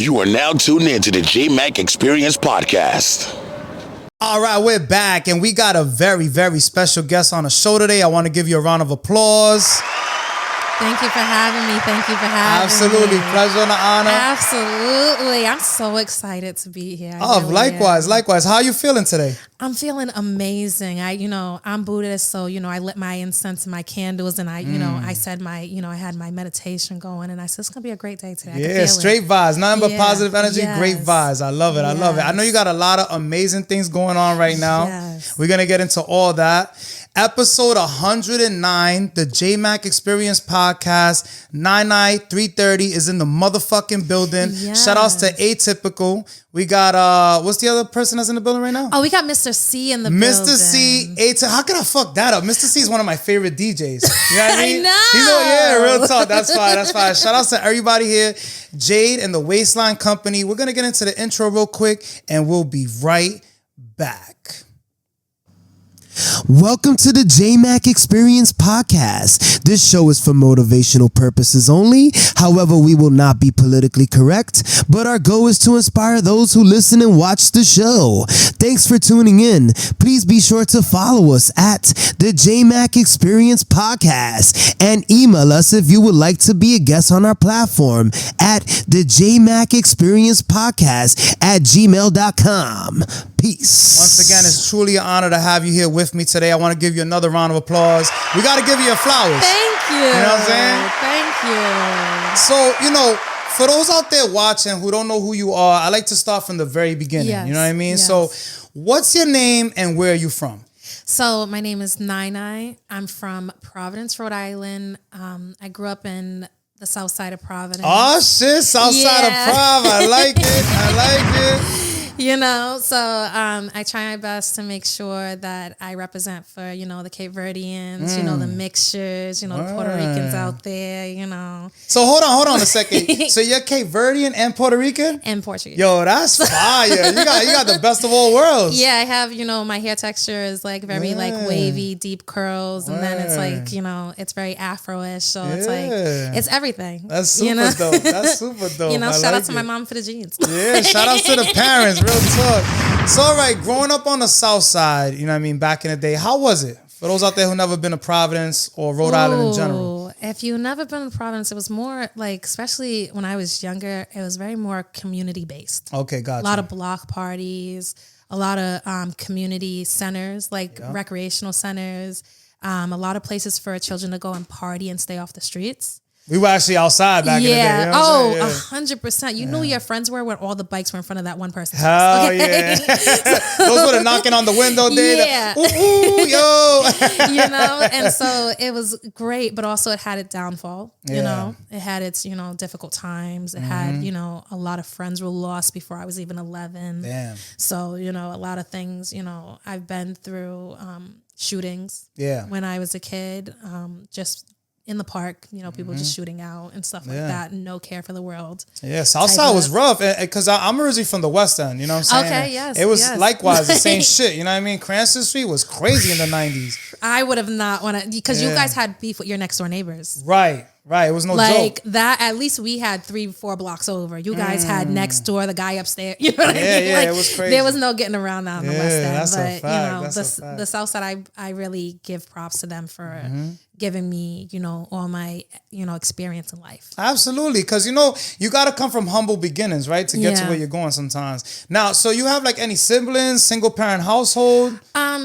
You are now tuned in to the Jmack Experience Podcast. All right, we're back, and we got a very, very special guest on the show today. I want to give you a round of applause. Thank you for having me. Thank you for having Absolutely. me. Pleasure and honor. Absolutely. I'm so excited to be here. Likewise. How are you feeling today? I'm feeling amazing. I'm Buddhist, so, I lit my incense and my candles, and I said I had my meditation going, and I said, it's going to be a great day today. Yeah, straight vibes. Nothing but positive energy. Yes. Great vibes. I love it. I love it. I know you got a lot of amazing things going on right now. Yes. We're going to get into all that. Episode 109, the Jmack Experience Podcast. 330 is in the motherfucking building. Yes. Shout outs to Atypical. We got, what's the other person that's in the building right now? Oh, we got Mr. C in the building. Mr. C, how can I fuck that up? Mr. C is one of my favorite DJs. You know what I mean? I know. Real talk. That's fine. Shout outs to everybody here. Jade and the Wasteland Company. We're going to get into the intro real quick, and we'll be right back. Welcome to the Jmack Experience Podcast. This show is for motivational purposes only. However, we will not be politically correct, but our goal is to inspire those who listen and watch the show. Thanks for tuning in. Please be sure to follow us at the Jmack Experience Podcast and email us if you would like to be a guest on our platform at the Jmack Experience Podcast at gmail.com. Peace. Once again, it's truly an honor to have you here with me today. I want to give you another round of applause. We got to give you your flowers. Thank you. You know what I'm saying? Thank you. So, for those out there watching who don't know who you are, I like to start from the very beginning. Yes. You know what I mean? Yes. So, what's your name and where are you from? So my name is Ninie. I'm from Providence, Rhode Island. I grew up in the south side of Providence. Oh, shit. South side of Prov. I like it. So I try my best to make sure that I represent for, the Cape Verdeans, the mixtures, the Puerto Ricans out there, So hold on a second. So you're Cape Verdean and Puerto Rican? And Portuguese. Yo, that's fire. You got the best of all worlds. Yeah, I have, my hair texture is like very like wavy, deep curls. And then it's like, it's very Afro-ish. So it's like, it's everything. That's super dope. That's super dope. Shout out to my mom for the jeans. Yeah, shout out to the parents. Real talk. So, all right, growing up on the south side, back in the day, how was it? For those out there who never been to Providence or Rhode Island in general. If you've never been to Providence, it was more like, especially when I was younger, it was very more community-based. Okay, gotcha. A lot of block parties, a lot of community centers, like recreational centers, a lot of places for children to go and party and stay off the streets. We were actually outside back in the day. You know 100%. You knew who your friends were when all the bikes were in front of that one person. Hell yeah. Those were the knocking on the window day. Yeah. Ooh, yo. And so it was great, but also it had its downfall. It had its, difficult times. It had, a lot of friends were lost before I was even 11. Damn. So, a lot of things, I've been through shootings when I was a kid, just in the park, people just shooting out and stuff like that. No care for the world. Yeah, Southside was rough because I'm originally from the West End, you know what I'm saying? Okay, yes. It was likewise the same shit, you know what I mean? Cranston Street was crazy in the 90s. I would have not wanted, because you guys had beef with your next door neighbors. Right. It was no joke. Like that, at least we had 3-4 blocks over. You guys had next door, the guy upstairs. You know what I mean? Yeah, it was crazy. There was no getting around that on the West End. That's but a fact. The South Side, I really give props to them for giving me, all my, experience in life. Absolutely. Because, you got to come from humble beginnings, right? To get to where you're going sometimes. Now, so you have like any siblings, single parent household?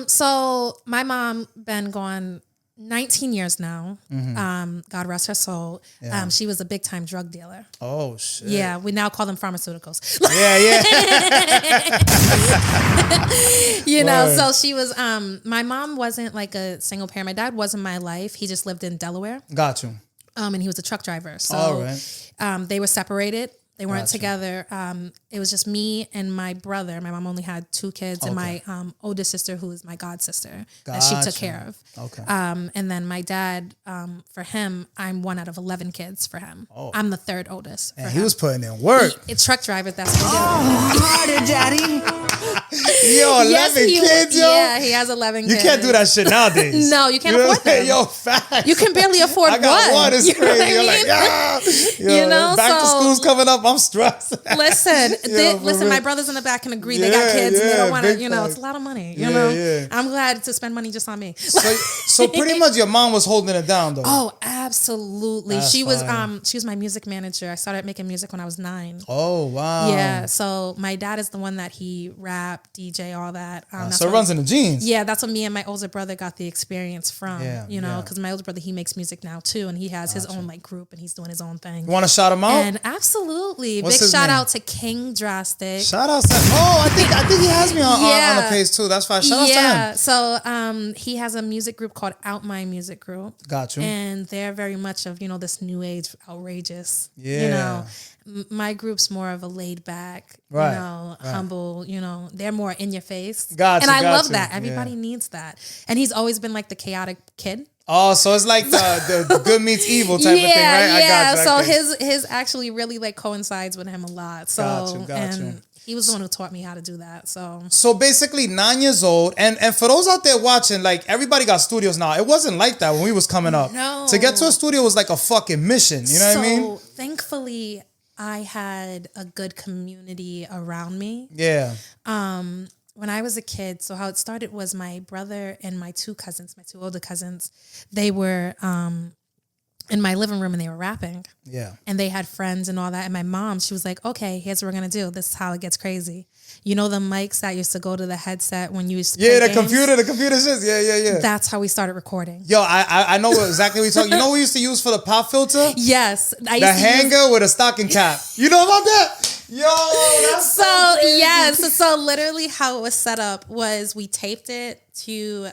So my mom been gone 19 years now. God rest her soul. Yeah. She was a big time drug dealer. Oh shit. Yeah, we now call them pharmaceuticals. Yeah. So she was my mom wasn't like a single parent. My dad was in my life. He just lived in Delaware. Got you. And he was a truck driver. So all right. They were separated. They weren't together. It was just me and my brother. My mom only had 2 kids, and my oldest sister, who is my god sister, that she took care of. Okay. And then my dad, for him, I'm 1 out of 11 kids for him. Oh. I'm the 3rd oldest. And he was putting in work. It's truck driver. That's what he harder, daddy. Yo, 11 kids, yo. Yeah, he has 11 kids. You can't do that shit nowadays. No, you can't afford them. Yo, facts. You can barely afford one. I got one. It's crazy. You're like, yo, back to school's coming up. I'm stressed. Listen, my brothers in the back can agree. They got kids and they don't want to, it's a lot of money. You know? Yeah. I'm glad to spend money just on me. So pretty much your mom was holding it down, though. Oh, absolutely. She was my music manager. I started making music when I was 9. Oh, wow. Yeah. So my dad is the one that he rap, DJ, all that. So it runs in the genes. Yeah, that's what me and my older brother got the experience from. Because my older brother, he makes music now too, and he has his own like group, and he's doing his own thing. You want to shout him out? And absolutely, What's big shout name? out to King Drastic. Shout out to I think he has me on the page too. That's fine. Shout out to him. So he has a music group called Out My Music Group. Got you. And they're very much of this new age outrageous. Yeah. My group's more of a laid back, humble, they're more in your face. Gotcha, and I love that. Everybody needs that. And he's always been like the chaotic kid. Oh, so it's like the good meets evil type of thing, right? Yeah, so his actually really like coincides with him a lot. So got you. And he was the one who taught me how to do that. So basically 9 years old, and for those out there watching, like everybody got studios now. It wasn't like that when we was coming up. No. To get to a studio was like a fucking mission. You know what I mean? So thankfully I had a good community around me. Yeah. When I was a kid, so how it started was my brother and my two older cousins, they were in my living room and they were rapping. Yeah. And they had friends and all that. And my mom, she was like, okay, here's what we're going to do. This is how it gets crazy. You know the mics that used to go to the headset when you used to play games? The computer shit. Yeah. That's how we started recording. Yo, I know exactly what you're talking. You know what we used to use for the pop filter? Yes. The hanger with a stocking cap. You know about that? Yo, that's so crazy. Yes. So literally how it was set up was we taped it to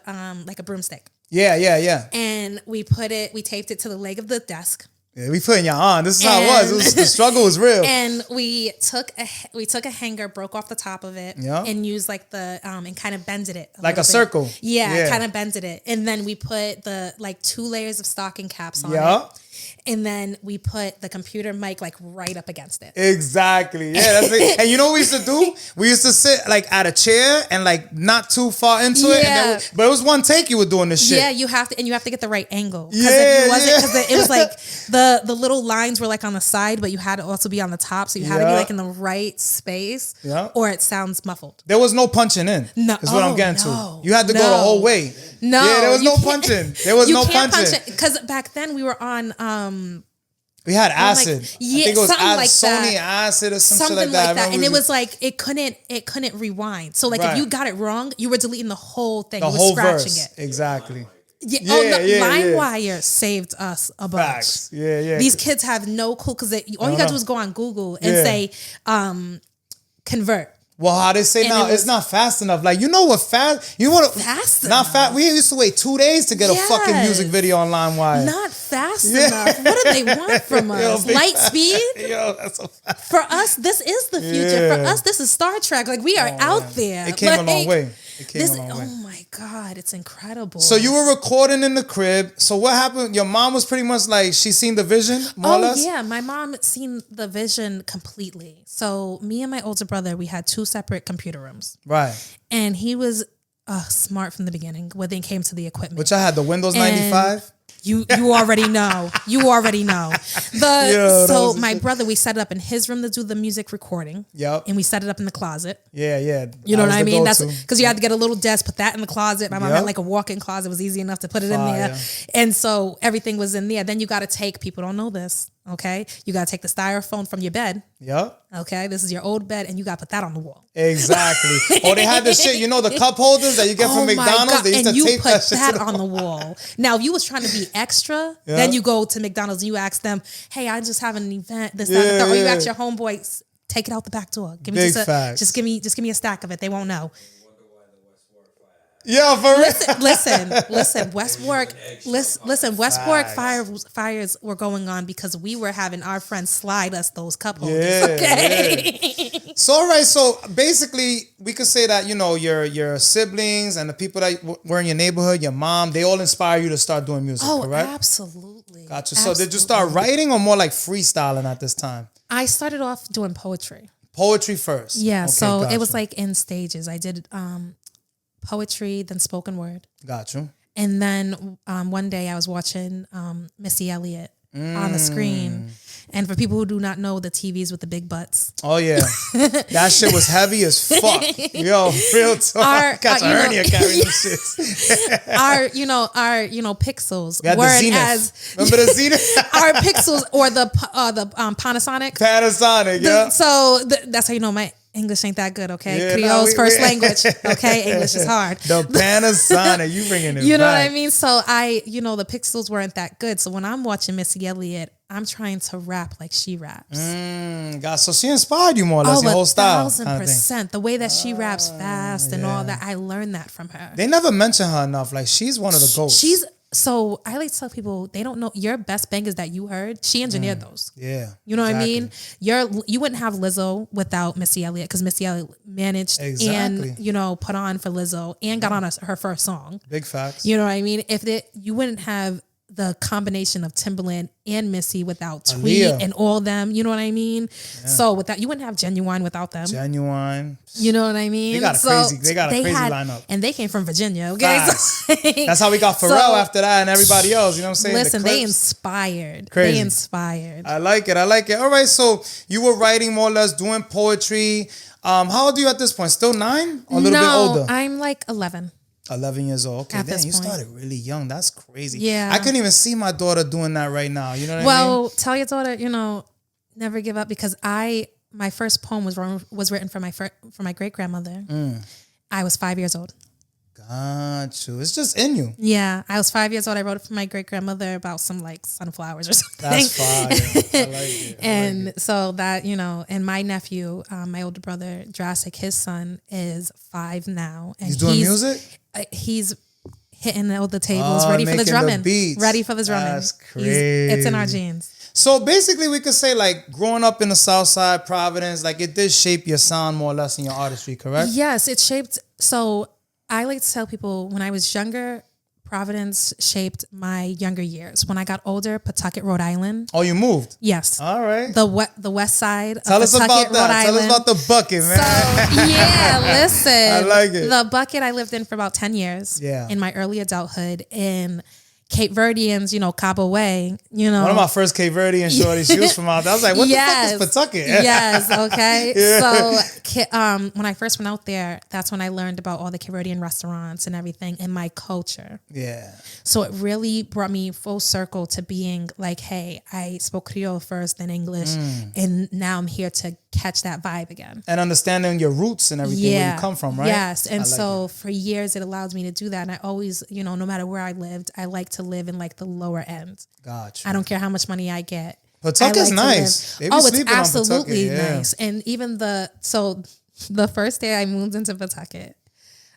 like a broomstick. Yeah. And we taped it to the leg of the desk. Yeah, we putting y'all on. This is how it was. The struggle was real. And we took a hanger, broke off the top of it, and used like the and kind of bended it like a circle. Yeah, kind of bended it, and then we put the like 2 layers of stocking caps on it. And then we put the computer mic like right up against it. Exactly. Yeah, that's it. And you know what we used to do? We used to sit like at a chair and like not too far into it. And but it was one take you were doing this shit. Yeah, you have to get the right angle. Because it was like the little lines were like on the side, but you had to also be on the top. So you had to be like in the right space or it sounds muffled. There was no punching in. No. Is what I'm getting to. You had to go the whole way. No. Yeah, there was no punching. There was no punching. Because back then we were on we had acid. Like, I think it was like Sony that. acid or something like that. And it was like it couldn't rewind. So like if you got it wrong, you were deleting the whole thing. The you were whole scratching verse. it. Exactly. LimeWire saved us a bunch. Facts. Yeah. These kids have no clue because all you gotta do is go on Google and say convert. Well, how they say now, it's not fast enough. Like, you know what fast? You want fast not enough. Fast. We used to wait 2 days to get a fucking music video on LimeWire. Not fast enough. What do they want from us? Light speed? Yo, that's so fast. For us, this is the future. For us, this is Star Trek. Like, we are out there. It came a long way. Oh my God, it's incredible. So you were recording in the crib. So what happened? Your mom was pretty much like, she seen the vision, more or less? Yeah, my mom seen the vision completely. So me and my older brother, we had 2 separate computer rooms. Right. And he was smart from the beginning when it came to the equipment. Which I had the Windows 95. You already know. You already know. So my brother, we set it up in his room to do the music recording. Yep. And we set it up in the closet. Yeah. You know what I mean? That's because you had to get a little desk, put that in the closet. My mom had like a walk-in closet. It was easy enough to put it in there. And so everything was in there. Then you got to take, people don't know this. Okay, you gotta take the styrofoam from your bed. Yep. Okay, this is your old bed, and you gotta put that on the wall. Exactly. Or they had this shit, you know, the cup holders that you get from McDonald's. They used to tape that shit that on the wall. Now, if you was trying to be extra, then you go to McDonald's and you ask them, "Hey, I just have an event. This, that, or you got your homeboy, take it out the back door. Give me just give me a stack of it. They won't know." Yeah, for real. Listen. Westport fires were going on because we were having our friends slide us those cup holders. Okay. So all right, so basically we could say that, you know, your siblings and the people that were in your neighborhood, your mom, they all inspire you to start doing music, correct? Absolutely. Gotcha. So did you start writing or more like freestyling at this time? I started off doing poetry. Poetry first. Yeah. Okay, So gotcha. it was like in stages. I did poetry, then spoken word. Got you. And then one day I was watching Missy Elliott on the screen. And for people who do not know, the TVs with the big butts. Oh, yeah. That shit was heavy as fuck. Yo, real talk. Got a hernia carrying this shit. our pixels weren't as... Remember the Zenith? Our pixels or the Panasonic. Panasonic, yeah. That's how you know my English ain't that good, okay? Yeah, Creole's first language, okay? English is hard. The Panasonic, you bringing it You know back. what I mean? So the pixels weren't that good. So when I'm watching Missy Elliott, I'm trying to rap like she raps. God, so she inspired you more or less, your whole style. 1,000%. The way that she raps fast and all that, I learned that from her. They never mention her enough. Like, she's one of the GOATs. So I like to tell people, they don't know your best bangers that you heard. She engineered those. Yeah. You know what I mean? You wouldn't have Lizzo without Missy Elliott, because Missy Elliott managed and, put on for Lizzo and got on her first song. Big facts. You know what I mean? You wouldn't have the combination of Timbaland and Missy without Tweet and all them. You know what I mean? Yeah. So you wouldn't have Genuine without them. Genuine. You know what I mean? They got a crazy lineup. And they came from Virginia. Okay, that's how we got Pharrell after that and everybody else. You know what I'm saying? Listen, they inspired. Crazy. They inspired. I like it. All right, so you were writing more or less, doing poetry. How old are you at this point? Still 9 or a little bit older? I'm like 11. 11 years old. Okay, then you started really young. That's crazy. Yeah. I couldn't even see my daughter doing that right now. You know what I mean? Well, tell your daughter, never give up, because my first poem was written for my great grandmother. I was 5 years old. Got you. It's just in you. Yeah, I was 5 years old. I wrote it for my great grandmother about some like sunflowers or something. That's fire. I like it. So that, and my nephew, my older brother, Jurassic, his son is 5 now. And he's doing music? He's hitting all the tables, ready for the drumming. Ready for the drumming. That's crazy. It's in our genes. So basically we could say, like, growing up in the South Side, Providence, like, it did shape your sound more or less in your artistry, correct? Yes, it shaped. So I like to tell people, when I was younger, Providence shaped my younger years. When I got older, Pawtucket, Rhode Island. Oh, you moved? Yes. All right. The west side of Tell us Pawtucket, about that. Rhode Island. Tell us about the bucket, man. So, yeah, listen. I like it. The bucket I lived in for about 10 years. Yeah. In my early adulthood in Cape Verdeans, Cabo Way, One of my first Cape Verdean shorties, she was from out there. I was like, what the fuck is Pawtucket? Yes, okay. Yeah. So when I first went out there, that's when I learned about all the Cape Verdean restaurants and everything and my culture. Yeah. So it really brought me full circle to being like, hey, I spoke Creole first, then English, and now I'm here to catch that vibe again. And understanding your roots and everything, where you come from, right? Yes. And for years, it allowed me to do that. And I always, no matter where I lived, I like to live in like the lower end. Gotcha. I don't care how much money I get. Pawtucket's nice. It's absolutely nice. And even the first day I moved into Pawtucket,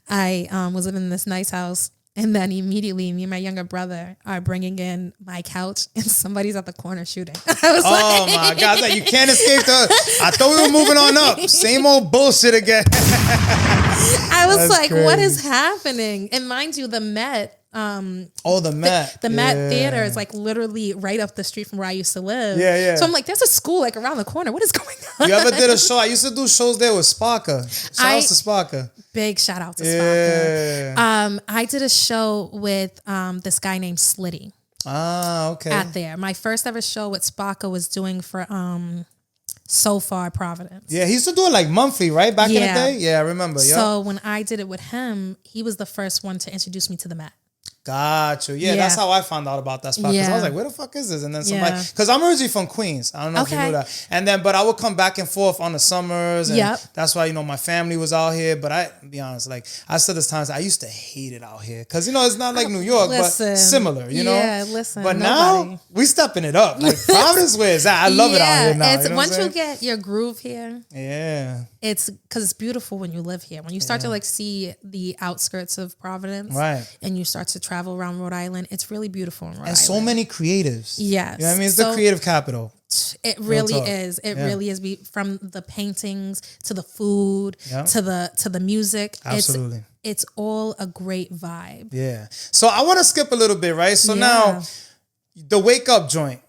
I was living in this nice house. And then immediately, me and my younger brother are bringing in my couch, and somebody's at the corner shooting. I was my God! Like, you can't escape I thought we were moving on up. Same old bullshit again. I was like, crazy. What is happening? And mind you, the Met. The Met. The Met Theater is like literally right up the street from where I used to live. Yeah, yeah. So I'm like, there's a school like around the corner. What is going on? You ever did a show? I used to do shows there with Sparker. Shout out to Sparker. Big shout out to Sparker. I did a show with this guy named Slitty. Ah, okay. At there. My first ever show with Sparker was doing for So Far Providence. Yeah, he used to do it like monthly, right? Back in the day? Yeah, I remember. So when I did it with him, he was the first one to introduce me to the Met. Got you. Yeah, that's how I found out about that spot. Because I was like, where the fuck is this? And then somebody, because I'm originally from Queens. I don't know if you knew that. And then, but I would come back and forth on the summers. And that's why, my family was out here. But I'll be honest, like I said this times, I used to hate it out here. Because, it's not like New York, but similar, Yeah, listen. But now, we stepping it up. Like, Providence, where is that? I love it out here now. Once you get your groove here. Yeah. It's because it's beautiful when you live here. When you start to like see the outskirts of Providence, right? And you start to travel around Rhode Island, it's really beautiful in Rhode Island. And so many creatives. Yes, you know what I mean, it's the creative capital. It really is. It really is. From the paintings to the food to the music. Absolutely, it's all a great vibe. Yeah. So I want to skip a little bit, right? So now, the Wake Up joint.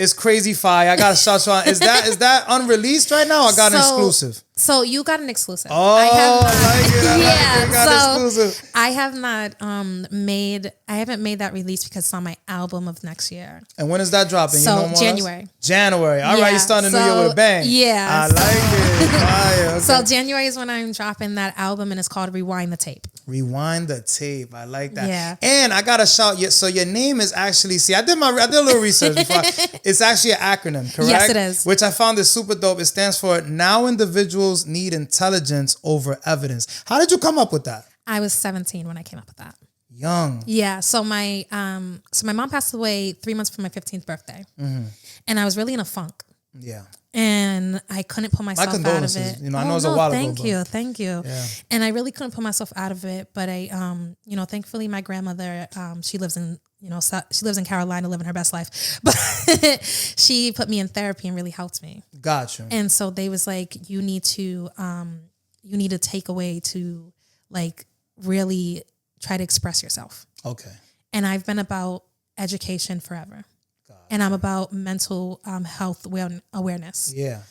It's crazy fire. I got a shout you on. Is that unreleased right now? I got an exclusive. So you got an exclusive. Oh, I exclusive. I have not I haven't made that release because it's on my album of next year. And when is that dropping? So you know more January. January. All right, you're starting the new year with a bang. Yeah. I like it. Fire. Okay. So January is when I'm dropping that album, and it's called Rewind the Tape. Rewind the Tape. I like that. Yeah. And I got to shout. So your name is actually, I did a little research before. It's actually an acronym, correct? Yes, it is. Which I found is super dope. It stands for Now Individuals Need Intelligence Over Evidence. How did you come up with that? I was 17 when I came up with that. Young. Yeah. So my mom passed away 3 months from my 15th birthday, and I was really in a funk. Yeah. And I couldn't pull myself out of it. You know, I know it's a while ago. Thank you. Yeah. And I really couldn't pull myself out of it. But I, thankfully my grandmother, she lives in Carolina, living her best life. But she put me in therapy and really helped me. Gotcha. And so they was like, you need to take away to like really try to express yourself. Okay. And I've been about education forever. And I'm about mental health awareness. Yeah.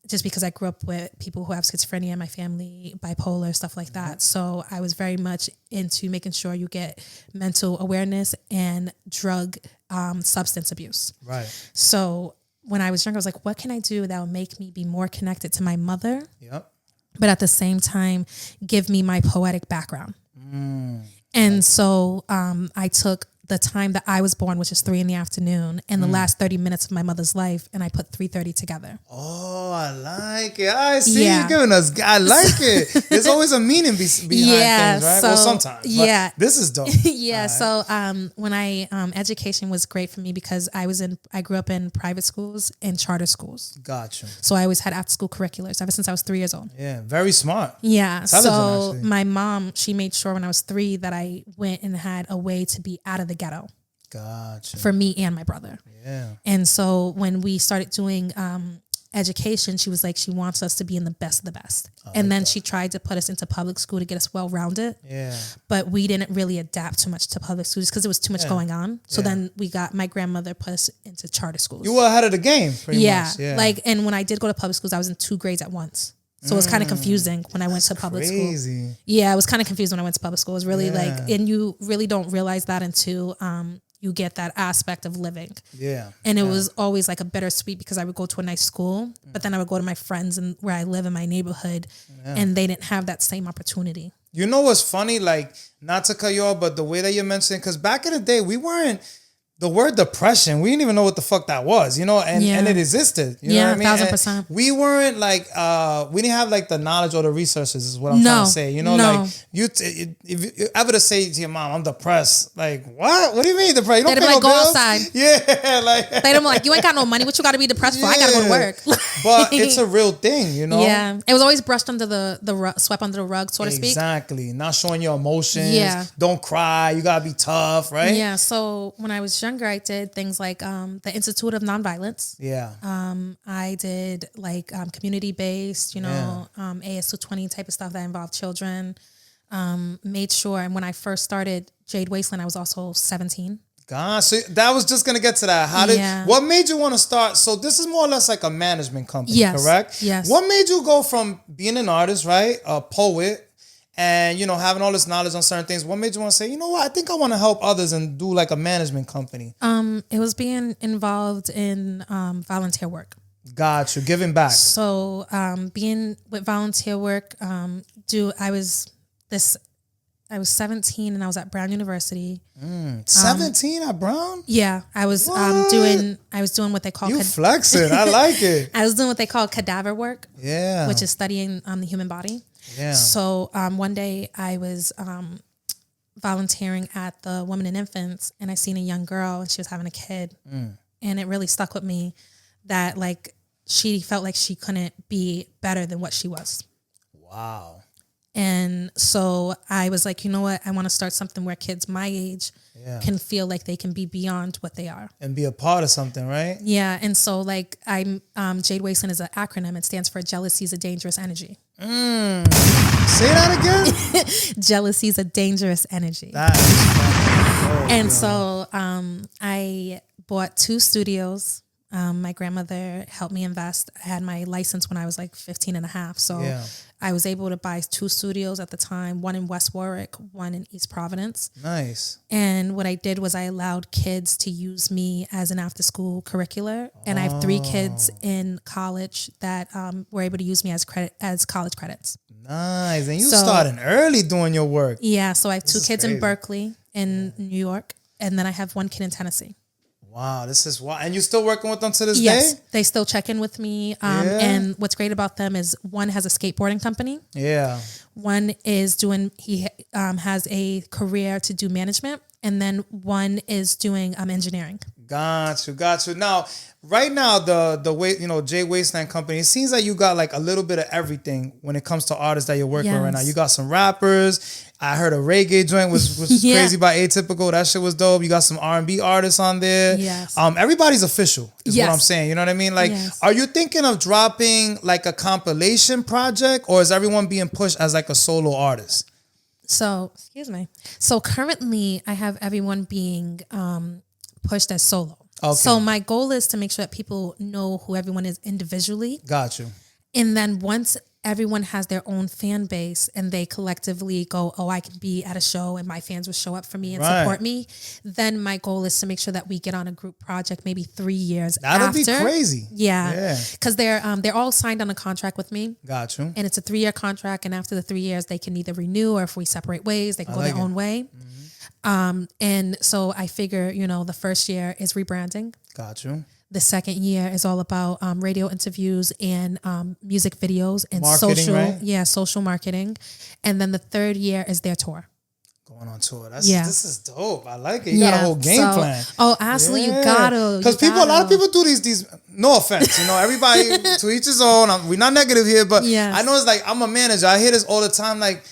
Just because I grew up with people who have schizophrenia in my family, bipolar, stuff like that. So I was very much into making sure you get mental awareness and drug substance abuse. Right. So when I was younger, I was like, what can I do that will make me be more connected to my mother? Yep. But at the same time, give me my poetic background. And so I took the time that I was born, which is 3 p.m, and the last 30 minutes of my mother's life, and I put 3:30 together. Oh, I like it. I see you giving us. I like it. There's always a meaning behind things, right? Well, sometimes. Yeah. This is dope. Yeah. Right. So when I education was great for me because I grew up in private schools and charter schools. Gotcha. So I always had after school curriculars ever since I was 3 years old. Yeah, very smart. Yeah. So actually. My mom, she made sure when I was 3 that I went and had a way to be out of the ghetto. Gotcha. For me and my brother. Yeah. And so when we started doing education, she was like, she wants us to be in the best of the best. And then she tried to put us into public school to get us well-rounded. Yeah. But we didn't really adapt too much to public schools because there was too much going on. So then my grandmother put us into charter schools. You were ahead of the game, pretty much. Yeah. Like, and when I did go to public schools, I was in 2 grades at once. So it was kind of confusing when I went to public school. Yeah, it was kind of confusing when I went to public school. It was really and you really don't realize that until you get that aspect of living. Yeah. And it was always like a bittersweet because I would go to a nice school, but then I would go to my friends and where I live in my neighborhood and they didn't have that same opportunity. You know what's funny? Like, not to cut you off, but the way that you mentioned, because back in the day, we weren't, the word depression, we didn't even know what the fuck that was, you know, and it existed. You know what I mean? 1000%. We weren't like, we didn't have like the knowledge or the resources is what I'm trying to say. You know, like if you ever to say to your mom, I'm depressed, like, what? What do you mean depressed? You don't pay no bills? Go outside. Yeah. Like, they don't like, you ain't got no money. What you got to be depressed for? I got to go to work. But it's a real thing, you know? Yeah. It was always brushed under the rug, swept under the rug, so to speak. Exactly. Not showing your emotions. Yeah. Don't cry. You got to be tough, right? Yeah. So when I was younger, I did things like the Institute of Nonviolence. Yeah. I did like community-based, AS220 type of stuff that involved children. Made sure, and when I first started Jade Wasteland, I was also 17. Gosh, so that was just gonna get to that. What made you want to start? So this is more or less like a management company, correct? Yes. What made you go from being an artist, right, a poet, and, having all this knowledge on certain things? What made you want to say, you know what, I think I want to help others and do like a management company? It was being involved in volunteer work. Got you. Giving back. So being with volunteer work, I was 17 and I was at Brown University. 17 at Brown? Yeah. I was doing what they call... You flexing. I like it. I was doing what they call cadaver work. Yeah. Which is studying the human body. Yeah. So one day I was volunteering at the Women and Infants, and I seen a young girl and she was having a kid. And it really stuck with me that like she felt like she couldn't be better than what she was. Wow. And so I was like, you know what? I want to start something where kids my age can feel like they can be beyond what they are. And be a part of something, right? Yeah. And so like Jade Wasteland is an acronym. It stands for Jealousy is a Dangerous Energy. Say that again? Jealousy is a dangerous energy. That is funny. So I bought 2 studios. My grandmother helped me invest. I had my license when I was like 15 and a half. So I was able to buy 2 studios at the time, one in West Warwick, one in East Providence. Nice. And what I did was I allowed kids to use me as an after school curricular. And I have 3 kids in college that were able to use me as college credits. Nice. And you started early doing your work. Yeah. So I have 2 kids in Berkeley in New York. And then I have 1 kid in Tennessee. Wow, this is wild. And you still working with them to this day? Yes, they still check in with me. And what's great about them is one has a skateboarding company. Yeah. One is he has a career to do management. And then one is doing engineering. Got you. Now, right now, the way, Jade Wasteland Company, it seems like you got like a little bit of everything when it comes to artists that you're working with right now. You got some rappers. I heard a reggae joint was crazy by Atypical. That shit was dope. You got some R&B artists on there. Yes. Everybody's official is what I'm saying. You know what I mean? Like, are you thinking of dropping like a compilation project, or is everyone being pushed as like a solo artist? So currently I have everyone being pushed as solo. Okay. So my goal is to make sure that people know who everyone is individually. Got you. And then once everyone has their own fan base and they collectively go, oh, I can be at a show and my fans will show up for me and support me, then my goal is to make sure that we get on a group project maybe 3 years after. That'll be crazy. Yeah. Because they're all signed on a contract with me. Got you. And it's a 3-year contract. And after the 3 years, they can either renew, or if we separate ways, they can go their own way. Mm-hmm. And so I figure, the first year is rebranding. Got you. The second year is all about radio interviews and music videos and social marketing. And then the third year is their tour. Going on tour. This is dope. I like it. You got a whole game plan. Oh, absolutely. You gotta. Because a lot of people do these, no offense, everybody to each his own. We're not negative here, but I know it's like, I'm a manager. I hear this all the time. Like,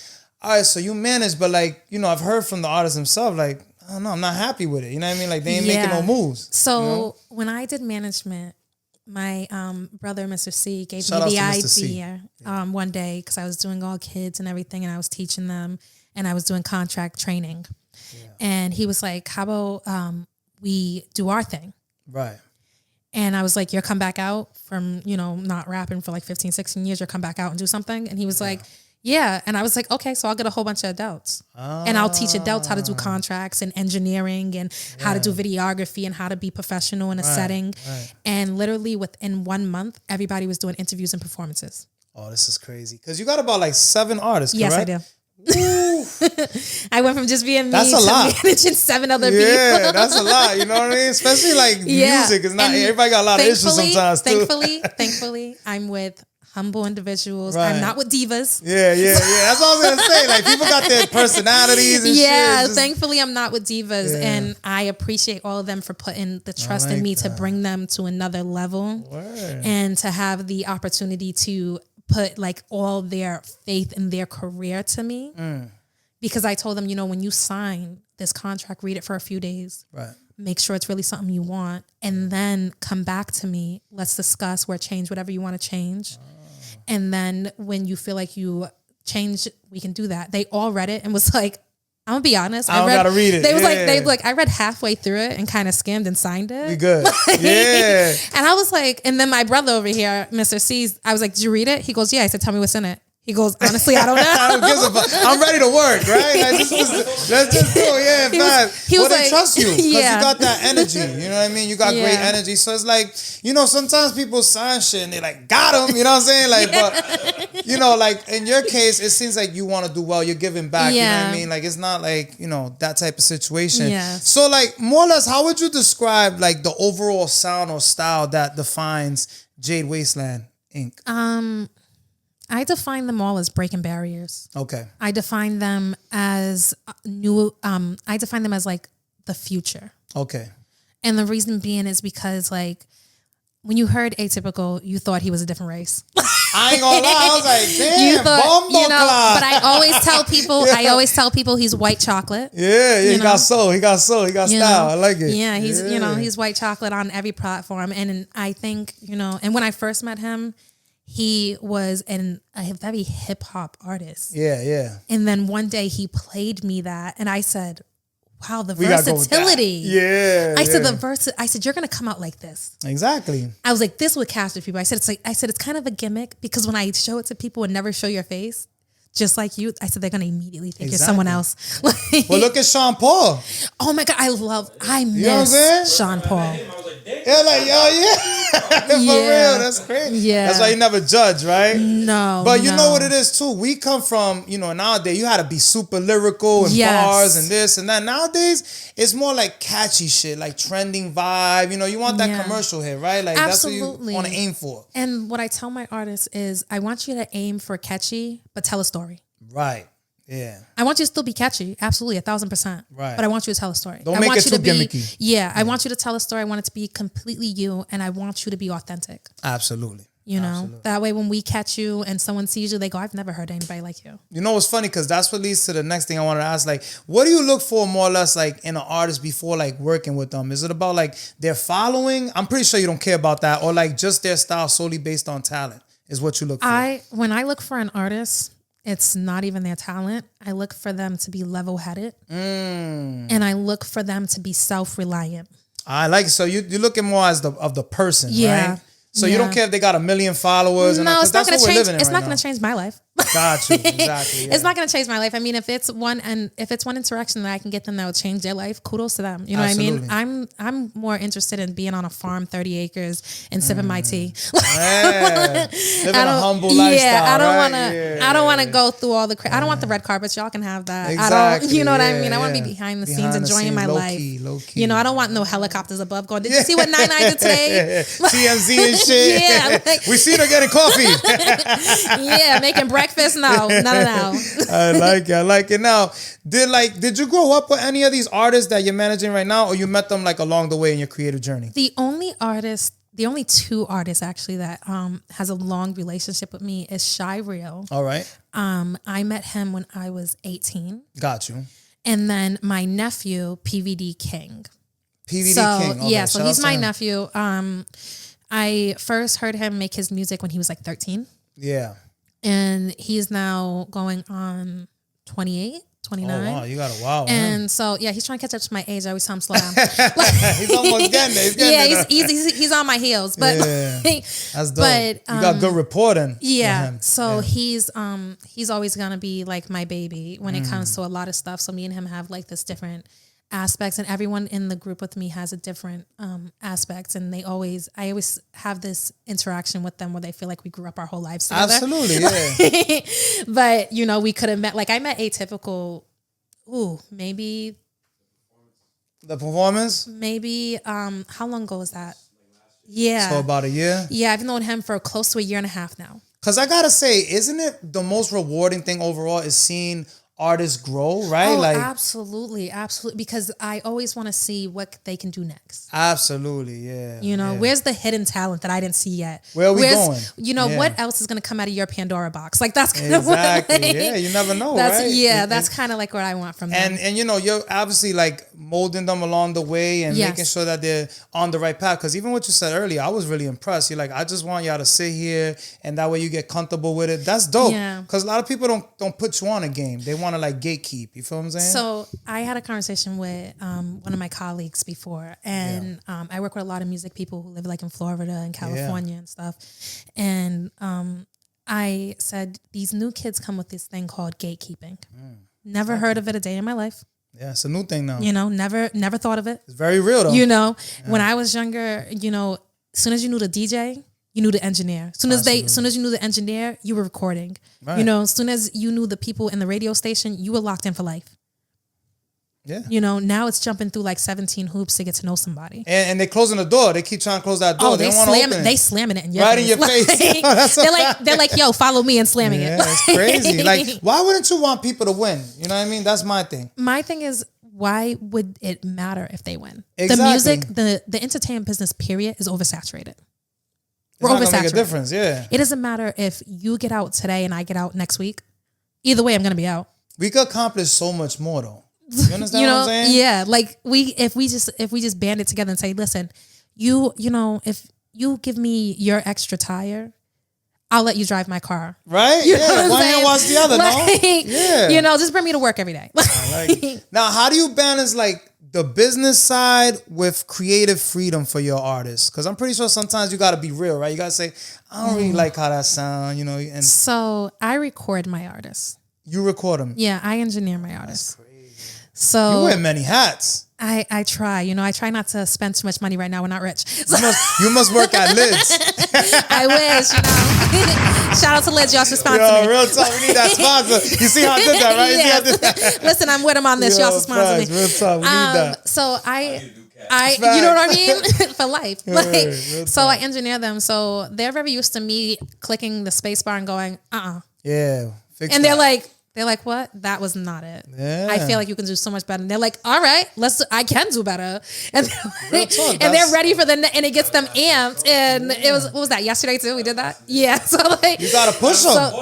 all right, so you manage, but like, I've heard from the artist himself, like, I don't know, I'm not happy with it. You know what I mean? Like, they ain't making no moves. So when I did management, my brother, Mr. C, gave me the idea one day, because I was doing all kids and everything, and I was teaching them, and I was doing contract training. Yeah. And he was like, how about we do our thing? Right. And I was like, you'll come back out from, not rapping for like 15, 16 years. You'll come back out and do something. And he was like, yeah. And I was like, okay, so I'll get a whole bunch of adults and I'll teach adults how to do contracts and engineering and how to do videography and how to be professional in a setting. Right. And literally within 1 month, everybody was doing interviews and performances. Oh, this is crazy. Because you got about like 7 artists, correct? Yes, I do. I went from just being me to managing 7 other people. Yeah, that's a lot. You know what I mean? Especially like music. It's not, everybody got a lot of issues sometimes too. Thankfully, I'm with humble individuals. Right. I'm not with divas. Yeah. That's what I was gonna say. Like, people got their personalities and shit. Thankfully I'm not with divas, and I appreciate all of them for putting the trust in me to bring them to another level. And to have the opportunity to put like all their faith in their career to me. Because I told them, when you sign this contract, read it for a few days. Right. Make sure it's really something you want, and then come back to me. Let's discuss change whatever you want to change. And then when you feel like you change, we can do that. They all read it and was like, I'm gonna be honest. I gotta read it. They was like, I read halfway through it and kind of skimmed and signed it. We good. Yeah. And I was like, and then my brother over here, Mr. C's, I was like, did you read it? He goes, yeah. I said, tell me what's in it. He goes, honestly, I don't know. I'm ready to work, right? Like, let's just do it. Yeah, fast. They trust you because you got that energy. You know what I mean? You got great energy. So it's like, sometimes people sign shit and they like, got him. You know what I'm saying? Like, but, like in your case, it seems like you want to do well. You're giving back. You know what I mean? Like, it's not like, that type of situation. Yeah. So like, more or less, how would you describe like the overall sound or style that defines Jade Wasteland Inc.? I define them all as breaking barriers. Okay. I define them as I define them as like the future. Okay. And the reason being is because like when you heard Atypical, you thought he was a different race. I ain't gonna lie. I was like, damn, but I always tell people he's white chocolate. Yeah, he got soul. He got style. I like it. Yeah, he's white chocolate on every platform. And I think, and when I first met him, he was a very hip hop artist. Yeah. And then one day he played me that, and I said, wow, the versatility. I said the I said, you're gonna come out like this. Exactly. I was like, this would capture people. I said it's kind of a gimmick because when I show it to people and never show your face, just like you, I said they're gonna immediately think you're someone else. Well, look at Sean Paul. Oh my God, I miss Sean Paul. Yeah, like, for real, that's crazy. Yeah. That's why you never judge, right? No. But you know what it is too? We come from, nowadays you had to be super lyrical and bars and this and that. Nowadays, it's more like catchy shit, like trending vibe. You want that commercial hit, right? Like Absolutely. That's what you want to aim for. And what I tell my artists is I want you to aim for catchy, but tell a story. Right. Yeah. I want you to still be catchy. Absolutely. 1,000%. Right. But I want you to tell a story. Don't make it too gimmicky. Yeah. I want you to tell a story. I want it to be completely you. And I want you to be authentic. Absolutely. That way when we catch you and someone sees you, they go, I've never heard anybody like you. You know what's funny? Because that's what leads to the next thing I wanted to ask. Like, what do you look for more or less like in an artist before like working with them? Is it about like their following? I'm pretty sure you don't care about that. Or like just their style solely based on talent is what you look for. When I look for an artist, it's not even their talent. I look for them to be level-headed. And I look for them to be self-reliant. I like it. So you're looking more as of the person, right? So you don't care if they got 1 million followers. No, it's not going to change. It's not going to change my life. Got you. Exactly. Yeah. It's not going to change my life. I mean, if it's one interaction that I can get them that will change their life, kudos to them. You know Absolutely. what I mean? I'm more interested in being on a farm, 30 acres, and sipping my tea. Living a humble lifestyle. Yeah, I don't want to go through all the. I don't want the red carpets. Y'all can have that. Exactly. I don't. You know what I mean? I want to be behind the scenes, enjoying my life. Low key. I don't want no helicopters above going. Did you see what Ninie did today? TMZ and shit. Yeah, we seen her getting coffee. Yeah, making breakfast. No. I like it. Now, did you grow up with any of these artists that you're managing right now, or you met them like along the way in your creative journey? The only two artists actually that has a long relationship with me is Shy Real. All right. I met him when I was 18. Got you. And then my nephew, PVD King. King. Okay, yeah, so he's my nephew. I first heard him make his music when he was like 13. Yeah. And he's now going on 28, 29. Oh, wow. You got a wow. And so, yeah, he's trying to catch up to my age. I always tell him slow down. He's almost getting there. He's on my heels. But that's dope. But, you got good reporting. Yeah. So he's always going to be like my baby when it comes to a lot of stuff. So me and him have like this different aspects, and everyone in the group with me has a different aspects, and I always have this interaction with them where they feel like we grew up our whole lives together. Absolutely, yeah. But we could have met. Like I met Atypical. Maybe the performance. Maybe how long ago was that? Yeah. So about a year. Yeah, I've known him for close to a year and a half now. Because I gotta say, isn't it the most rewarding thing overall is seeing artists grow, right? Oh, absolutely. Because I always want to see what they can do next. Absolutely, yeah. Where's the hidden talent that I didn't see yet? Where are we going? What else is going to come out of your Pandora box? Like that's kind exactly. of Yeah, you never know, that's, right? Yeah, that's kind of like what I want from them. And you're obviously like molding them along the way and making sure that they're on the right path. Because even what you said earlier, I was really impressed. You're like, I just want y'all to sit here, and that way you get comfortable with it. That's dope. Yeah. Because a lot of people don't put you on a game. They want to like gatekeep. You feel what I'm saying? So I had a conversation with one of my colleagues before, and I work with a lot of music people who live like in Florida and California and stuff. And I said, these new kids come with this thing called gatekeeping. Never heard of it a day in my life. Yeah, it's a new thing now. Never thought of it. It's very real though. When I was younger, as soon as you knew the DJ, you knew the engineer. Soon as you knew the engineer, you were recording. Right. As soon as you knew the people in the radio station, you were locked in for life. Yeah. Now it's jumping through like 17 hoops to get to know somebody. And they're closing the door. They keep trying to close that door. They slamming it in your face. In your face. they're like, yo, follow me, and slamming it. It's crazy. Like, why wouldn't you want people to win? You know what I mean? That's my thing. My thing is, why would it matter if they win? Exactly. The music, the entertainment business, period, is oversaturated. We're oversaturated. It's not gonna make a difference, yeah. It doesn't matter if you get out today and I get out next week. Either way, I'm gonna be out. We could accomplish so much more, though. You understand what I'm saying? Yeah, like if we just band it together and say, listen, if you give me your extra tire, I'll let you drive my car. Right? You know one hand wash the other, like, no? Yeah. You know, just bring me to work every day. I like it. Now, how do you balance like the business side with creative freedom for your artists? Because I'm pretty sure sometimes you got to be real, right? You got to say, I don't really like how that sound, you know. And so I record my artists. You record them? Yeah, I engineer my artists. That's crazy. So you wear many hats. I try. You know, I try not to spend too much money right now. We're not rich. So you must work at Lids. I wish, you know. Shout out to Lids. Y'all should sponsor me. Real talk. We need that sponsor. You see how I did that, right? Yes. You see how I did that? Listen, I'm with him on this. Y'all should sponsor me. Real talk. We need that. So I you know what I mean? For life. Like, so I engineer them. So they're very used to me clicking the space bar and going, Yeah. And they're like, what? That was not it. Yeah. I feel like you can do so much better. And they're like, all right, I can do better. And they're ready for and it gets them amped. And what was that? Yesterday too? We did that? Yeah. So like, you gotta push them.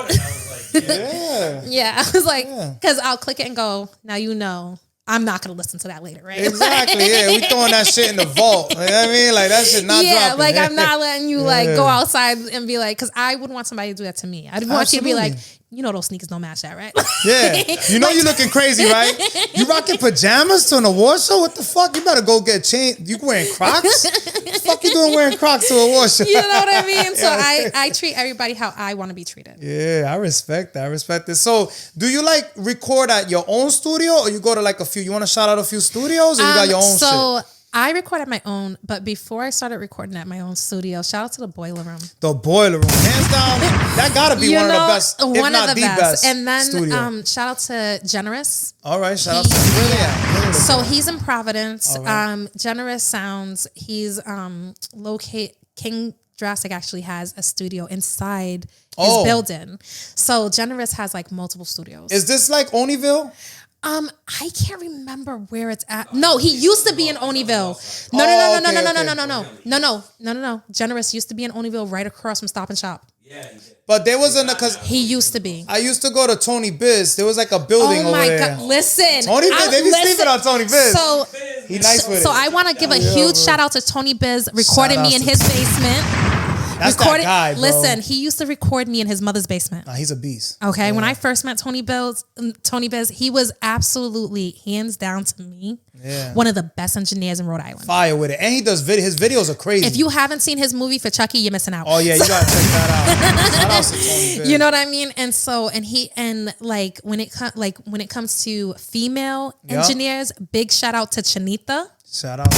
Yeah. I was like, because I'll click it and go, now you know. I'm not going to listen to that later, right? Exactly, yeah. We throwing that shit in the vault. You know what I mean? Like, that shit not dropping. Yeah, like, I'm not letting you, like, go outside and be like, because I would want somebody to do that to me. I'd want you to be like, you know those sneakers don't match that, right? Yeah. You know you looking crazy, right? You rocking pajamas to an award show? What the fuck? You better go get changed. You wearing Crocs? What the fuck you doing wearing Crocs to an award show? You know what I mean? So I treat everybody how I want to be treated. Yeah, I respect that. I respect it. So do you like record at your own studio or you go to like a few, you want to shout out a few studios or you got your own shit? I record at my own, but before I started recording at my own studio, shout out to the Boiler Room. The Boiler Room, hands down, that gotta be one of the best, if not the best. And then studio. Shout out to Generous. All right, shout out to So he's in Providence. Right. Generous Sounds. He's located. King Jurassic actually has a studio inside his building. So Generous has like multiple studios. Is this like Oneyville? I can't remember where it's at. No, he used to be in Oneyville. No. Generous used to be in Oneyville, right across from Stop and Shop. Yeah, he did. But there was because he used to be. I used to go to Tony Biz. There was like a building over there. Oh my God! Listen, Tony Biz. They be sleeping on Tony Biz. So he nice with it. So I want to give a huge shout out to Tony Biz. Recorded me in his basement. That's that guy, bro. Listen, he used to record me in his mother's basement. Nah, he's a beast. Okay, yeah. When I first met Tony Biz, he was absolutely hands down to me one of the best engineers in Rhode Island. Fire with it, and he does his videos are crazy. If you haven't seen his movie for Chucky, you're missing out. Oh yeah, you gotta check that out. Shout out to Tony Biz. You know what I mean? And when it comes to female engineers, big shout out to Chanita. Shout out.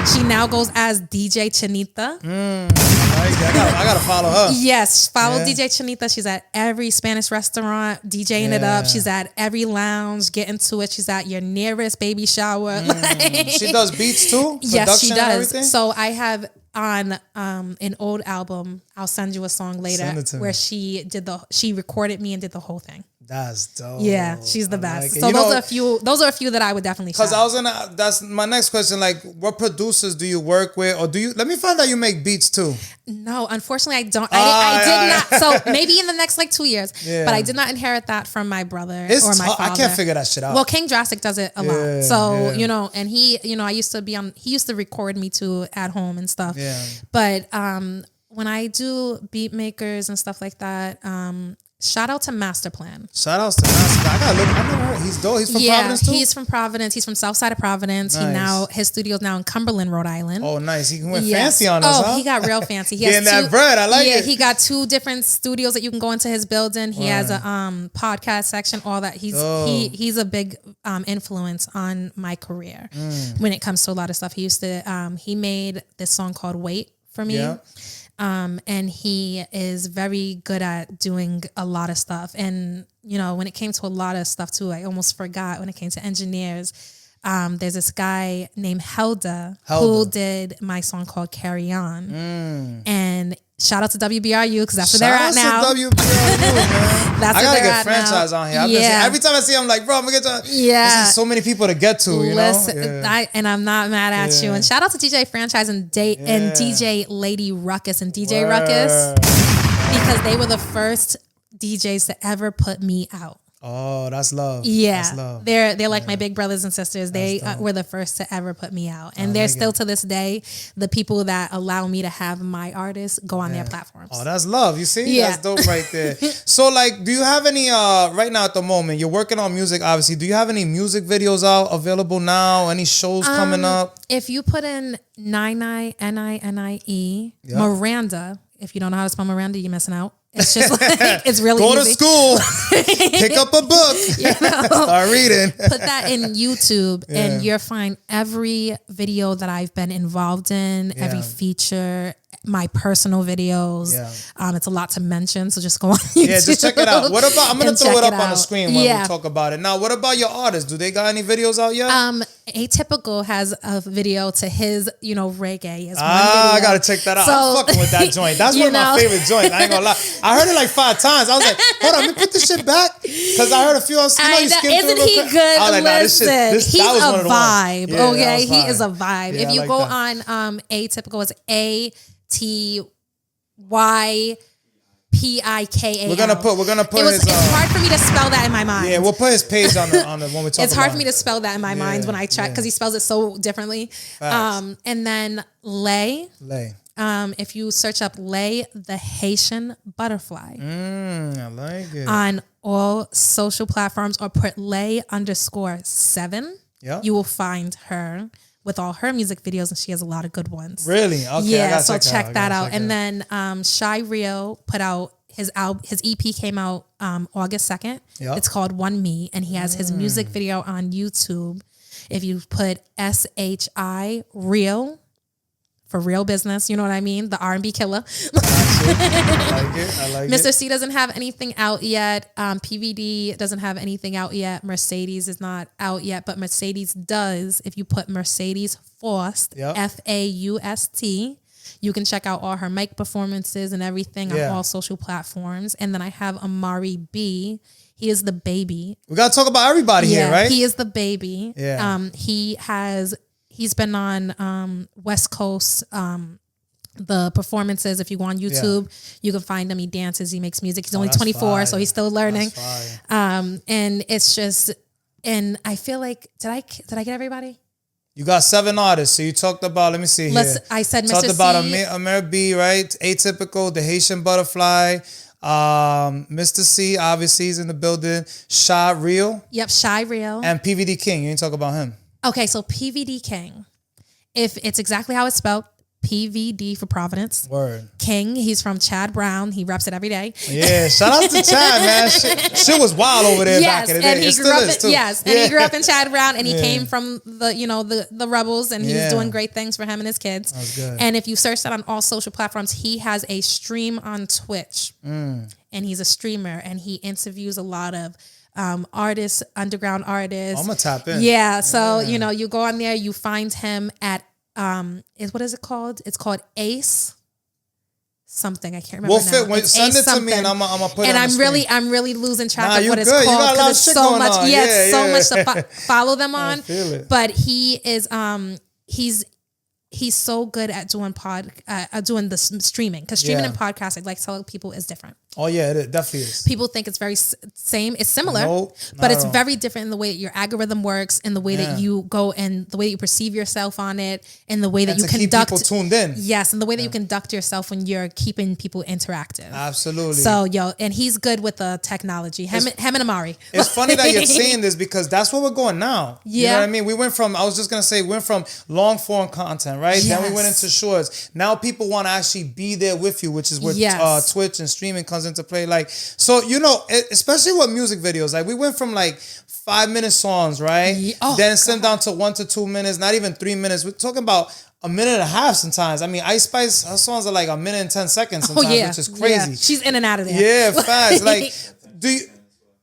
She now goes as DJ Chanita. I gotta follow her. Yes, follow DJ Chanita. She's at every Spanish restaurant, DJing it up. She's at every lounge, getting to it. She's at your nearest baby shower. She does beats too? Yes, she does. So I have on an old album, I'll send you a song later where she recorded me and did the whole thing. That's dope. Yeah, she's the best. Like so those are a few that I would definitely shout. Because that's my next question. Like, what producers do you work with, or let me find out you make beats too? No, unfortunately, I don't. I did not. So maybe in the next 2 years, but I did not inherit that from my brother or my father. I can't figure that shit out. Well, King Jurassic does it a lot. So and he, I used to he used to record me too at home and stuff. Yeah. But when I do beat makers and stuff like that, shout out to Master Plan. Shout out to Master Plan. I gotta look. I never heard. He's dope. He's from Providence too? He's from Providence. He's from South Side of Providence. Nice. His studio's now in Cumberland, Rhode Island. Oh, nice. He went fancy on us, huh? He got real fancy. He has that bread. I like it. Yeah, he got 2 different studios that you can go into his building. He has a podcast section, all that. He's a big influence on my career when it comes to a lot of stuff. He used to he made this song called Wait for me. Yeah. And he is very good at doing a lot of stuff. And, when it came to a lot of stuff too, I almost forgot when it came to engineers. There's this guy named Helda who did my song called Carry On. And shout out to WBRU because that's where they're at now. Shout out to WBRU, man. That's I gotta get franchise on here. Every time I see him, I'm like, bro, I'm gonna get to. Yeah. This is so many people to get to, Listen, I'm not mad at you. And shout out to DJ Franchise and DJ Lady Ruckus and DJ Ruckus because they were the first DJs to ever put me out. Oh, that's love. Yeah, that's love. They're like my big brothers and sisters. They were the first to ever put me out, and they're still to this day the people that allow me to have my artists go on their platforms. Oh, that's love. You see, that's dope right there. So, like, do you have any right now at the moment? You're working on music, obviously. Do you have any music videos out available now? Any shows coming up? If you put in Ninie, Ninie, Miranda. If you don't know how to spell Miranda, you're missing out. It's just like, it's really Go easy. to school, pick up a book, start reading. Put that in YouTube and you'll find every video that I've been involved in, every feature, my personal videos. It's a lot to mention, so just go on YouTube. Yeah, just check it out. What about, I'm going to throw it up on the screen when we talk about it. Now, what about your artists? Do they got any videos out yet? Atypical has a video to his, reggae. I got to check that out. So, I'm fucking with that joint. That's one of my favorite joints. I ain't going to lie. I heard it like 5 times. I was like, hold on, let me put this shit back. Because I heard a few on Isn't he good? I was like, listen, he's a vibe. Yeah, he is a vibe. If you go on Atypical, it's ATYPIKAL. We're gonna put it's hard for me to spell that in my mind. Yeah, we'll put his page on the when we talk. It's hard for me to spell that in my mind when I check because he spells it so differently. And then Lay. If you search up Lay the Haitian Butterfly. I like it. On all social platforms or put Lay_7. You will find her with all her music videos, and she has a lot of good ones. Really? Okay. Yeah, so check that out. And then Shy Rio put out his album. His EP came out August 2nd. Yep. It's called One Me, and he has his music video on YouTube. If you put SHI Real for real business, you know what I mean? The R&B killer. I like it. Mr. C doesn't have anything out yet. PVD doesn't have anything out yet. Mercedes is not out yet, but Mercedes does. If you put Mercedes Faust, Faust, you can check out all her mic performances and everything on all social platforms. And then I have Amari B. He is the baby. We got to talk about everybody here, right? He is the baby. Yeah. He's been on West Coast, the performances. If you go on YouTube, you can find him. He dances, he makes music. He's only 24, so he's still learning. And it's just, and I feel like, did I get everybody? You got 7 artists. So you talked about, let me see here. I said Mr. Talked about Amir B, right? Atypical, the Haitian Butterfly. Mr. C, obviously, he's in the building. Shy Real. Yep, Shy Real. And PVD King. You didn't talk about him. Okay, so PVD King. If it's exactly how it's spelled, PVD for Providence. Word. King, he's from Chad Brown. He reps it every day. Yeah, shout out to Chad, man. Shit was wild over there back in the day. It still is, too. Yes, and he grew up in Chad Brown, and he came from the Rebels, and he's doing great things for him and his kids. That's good. And if you search that on all social platforms, he has a stream on Twitch, and he's a streamer, and he interviews a lot of artists, underground artists. I'm gonna tap in. Yeah, so you go on there, you find him at what is it called? It's called Ace something. I can't remember. Send it to me, and I'm gonna put it on the screen. I'm really losing track of what it's called because it's so much. So much to follow them on. But he is he's so good at doing doing the streaming, because streaming and podcast, I'd like to tell people, is different. Oh yeah, it definitely is. People think it's very same. It's similar, but it's very different in the way that your algorithm works, and the way that you go, and the way that you perceive yourself on it, and the way that you conduct. Keep people tuned in. Yes, and the way that you conduct yourself when you're keeping people interactive. Absolutely. So and he's good with the technology. Him and Amari. It's funny that you're saying this, because that's where we're going now. Yeah. You know what I mean? We went from long form content, right? Yes. Then we went into shorts. Now people want to actually be there with you, which is where Twitch and streaming comes into play. Like, so, especially with music videos, like we went from like 5-minute songs, right? Then send down to 1 to 2 minutes, not even 3 minutes. We're talking about a minute and a half sometimes. I mean, Ice Spice, her songs are like a minute and 10 seconds sometimes, which is crazy. Yeah. She's in and out of there. Yeah, fast. Like, do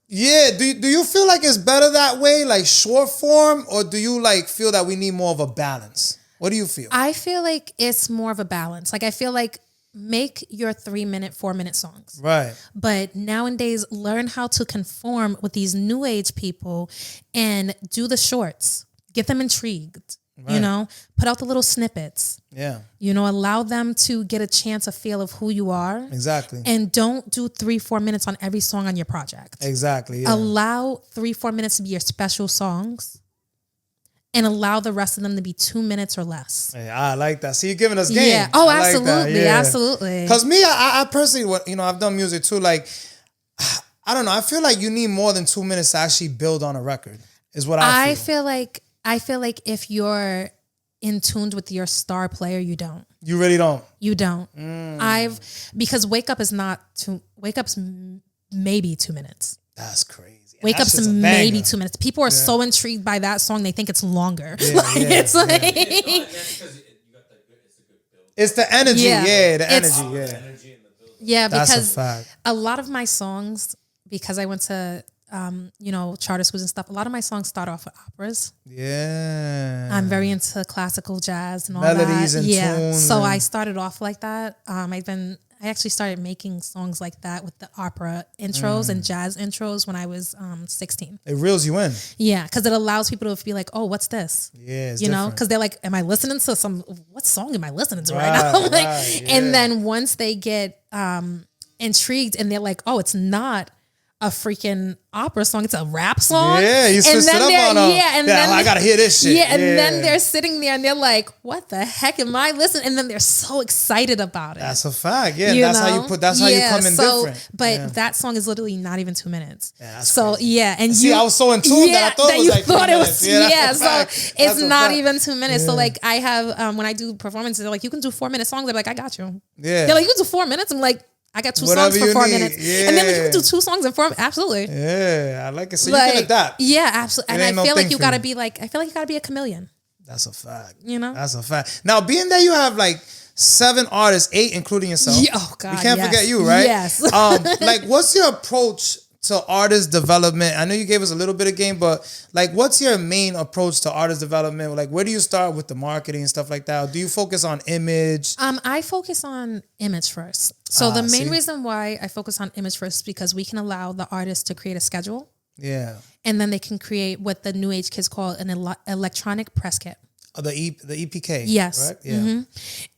you feel like it's better that way, like short form, or do you like feel that we need more of a balance? What do you feel? I feel like it's more of a balance. Like, I feel like make your 3-minute, 4-minute songs. Right. But nowadays, learn how to conform with these new age people and do the shorts. Get them intrigued. Right. You know, put out the little snippets. Yeah. You know, allow them to get a chance, a feel of who you are. Exactly. And don't do 3-4 minutes on every song on your project. Exactly. Yeah. Allow 3-4 minutes to be your special songs. And allow the rest of them to be 2 minutes or less. Hey, I like that. So you're giving us game. Yeah. Oh, I absolutely. Like that. Yeah. Absolutely. Because me, I personally, you know, I've done music too. Like, I don't know. I feel like you need more than 2 minutes to actually build on a record. Is what I feel. I feel like if you're in tuned with your star player, you don't. You really don't. You don't. Because Wake Up's maybe 2 minutes. That's crazy. Wake Up's maybe 2 minutes. People are so intrigued by that song, they think it's longer. It's like it's the energy. Yeah, the energy. Yeah, because a lot of my songs, because I went to you know, charter schools and stuff, a lot of my songs start off with operas. Yeah. I'm very into classical jazz and all melodies that. And tunes. So I started off like that. I actually started making songs like that with the opera intros and jazz intros when I was 16. It reels you in. Yeah, because it allows people to be like, oh, what's this? Yeah, it's you know, because they're like, am I listening to what song am I listening to right now? Like, and then once they get intrigued and they're like, oh, it's not a freaking opera song, it's a rap song. Yeah, you switched it up on them. Yeah, and then I gotta hear this shit. Yeah, and then they're sitting there and they're like, what the heck am I listening? And then they're so excited about it. That's a fact. Yeah, that's how you come in different. But that song is literally not even 2 minutes. Yeah, that's crazy. Yeah, and see, I was so in tune that I thought it was like 2 minutes. Yeah, so it's not even 2 minutes. So like I have when I do performances, they're like, you can do 4 minute songs. They're like, I got you. Yeah. They're like, you can do 4 minutes. I'm like, I got two songs for 4 minutes. Yeah. And then you can do 2 songs in 4 minutes. Absolutely. Yeah, I like it. So like, you can adapt. Yeah, absolutely. And I feel like you gotta be like, I feel like you gotta be a chameleon. That's a fact. You know? That's a fact. Now, being that you have like 7 artists, 8 including yourself. Yeah, oh God. We can't forget you, right? Yes. Like, what's your approach to artist development? I know you gave us a little bit of game, but like, what's your main approach to artist development? Like, where do you start with the marketing and stuff like that? Or do you focus on image? I focus on image first. So the main reason why I focus on image first is because we can allow the artist to create a schedule. Yeah. And then they can create what the new age kids call an electronic press kit. The EPK. Yes. Right? Yeah. Mm-hmm.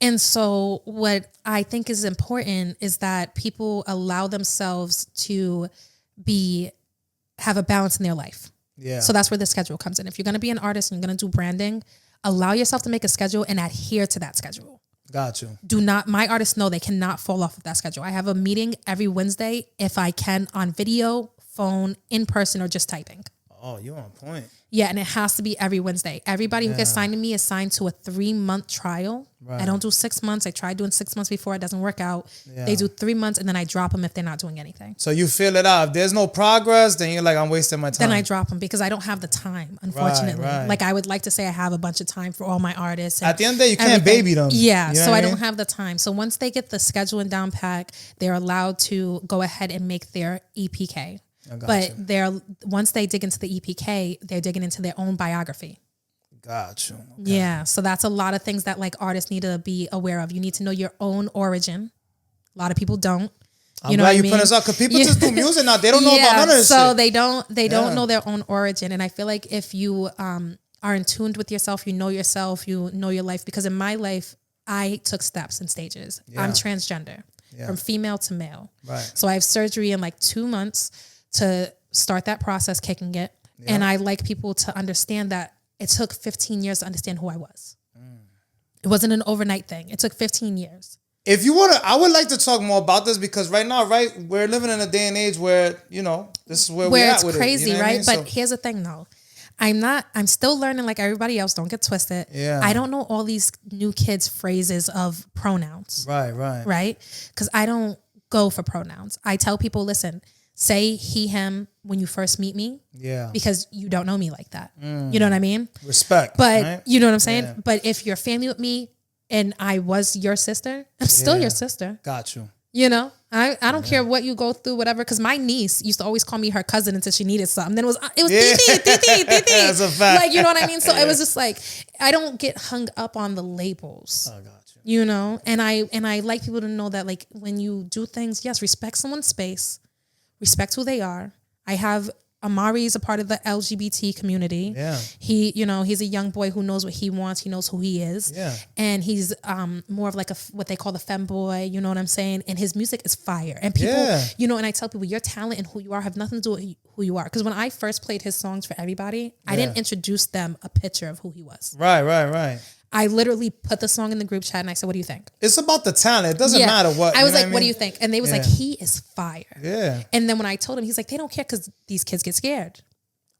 And so what I think is important is that people allow themselves to have a balance in their life. Yeah. So that's where the schedule comes in. If you're going to be an artist and you're going to do branding, allow yourself to make a schedule and adhere to that schedule. Got you. My artists know they cannot fall off of that schedule. I have a meeting every Wednesday if I can, on video, phone, in person, or just typing. Oh, you're on point. Yeah, and it has to be every Wednesday. Everybody who gets signed to me is signed to a 3-month trial. Right. I don't do 6 months. I tried doing 6 months before. It doesn't work out. Yeah. They do 3 months, and then I drop them if they're not doing anything. So you feel it out. If there's no progress, then you're like, I'm wasting my time. Then I drop them because I don't have the time, unfortunately. Right. Like, I would like to say I have a bunch of time for all my artists. At the end of the day, you can't baby them. Yeah, you know so I don't have the time. So once they get the scheduling down pat, they're allowed to go ahead and make their EPK. But once they dig into the EPK, they're digging into their own biography. Got you. Okay. Yeah. So that's a lot of things that like artists need to be aware of. You need to know your own origin. A lot of people don't. I'm glad you put us up because people just do music now. They don't know about none of this so shit. They don't know their own origin. And I feel like if you are in tune with yourself, you know your life. Because in my life, I took steps and stages. Yeah. I'm transgender from female to male. Right. So I have surgery in like 2 months to start that process, kicking it. Yeah. And I like people to understand that it took 15 years to understand who I was. It wasn't an overnight thing. It took 15 years. If you want to, I would like to talk more about this because right now, we're living in a day and age where, this is where we're at with it. Where it's crazy, right? But here's the thing though. I'm still learning like everybody else. Don't get twisted. Yeah. I don't know all these new kids' phrases of pronouns. Right? Because I don't go for pronouns. I tell people, listen, say he, him when you first meet me. Yeah. Because you don't know me like that. You know what I mean? Respect. But right? You know what I'm saying? Yeah. But if you're family with me and I was your sister, I'm still your sister. Got you. You know? I don't care what you go through, whatever. Because my niece used to always call me her cousin until she needed something. Then it was Titi. That's a fact. Like, you know what I mean? So it was just like, I don't get hung up on the labels. I got you. You know? And I like people to know that like when you do things, yes, respect someone's space. Respect who they are. I have Amari is a part of the LGBT community. Yeah. He, you know, he's a young boy who knows what he wants. He knows who he is. Yeah. And he's more of like what they call the femboy, you know what I'm saying? And his music is fire. And people, you know, and I tell people, your talent and who you are have nothing to do with who you are. Because when I first played his songs for everybody, I didn't introduce them a picture of who he was. Right. I literally put the song in the group chat and I said, what do you think? It's about the talent. It doesn't matter what. I was like, what do you think? And they was like, he is fire. Yeah. And then when I told him, he's like, they don't care because these kids get scared.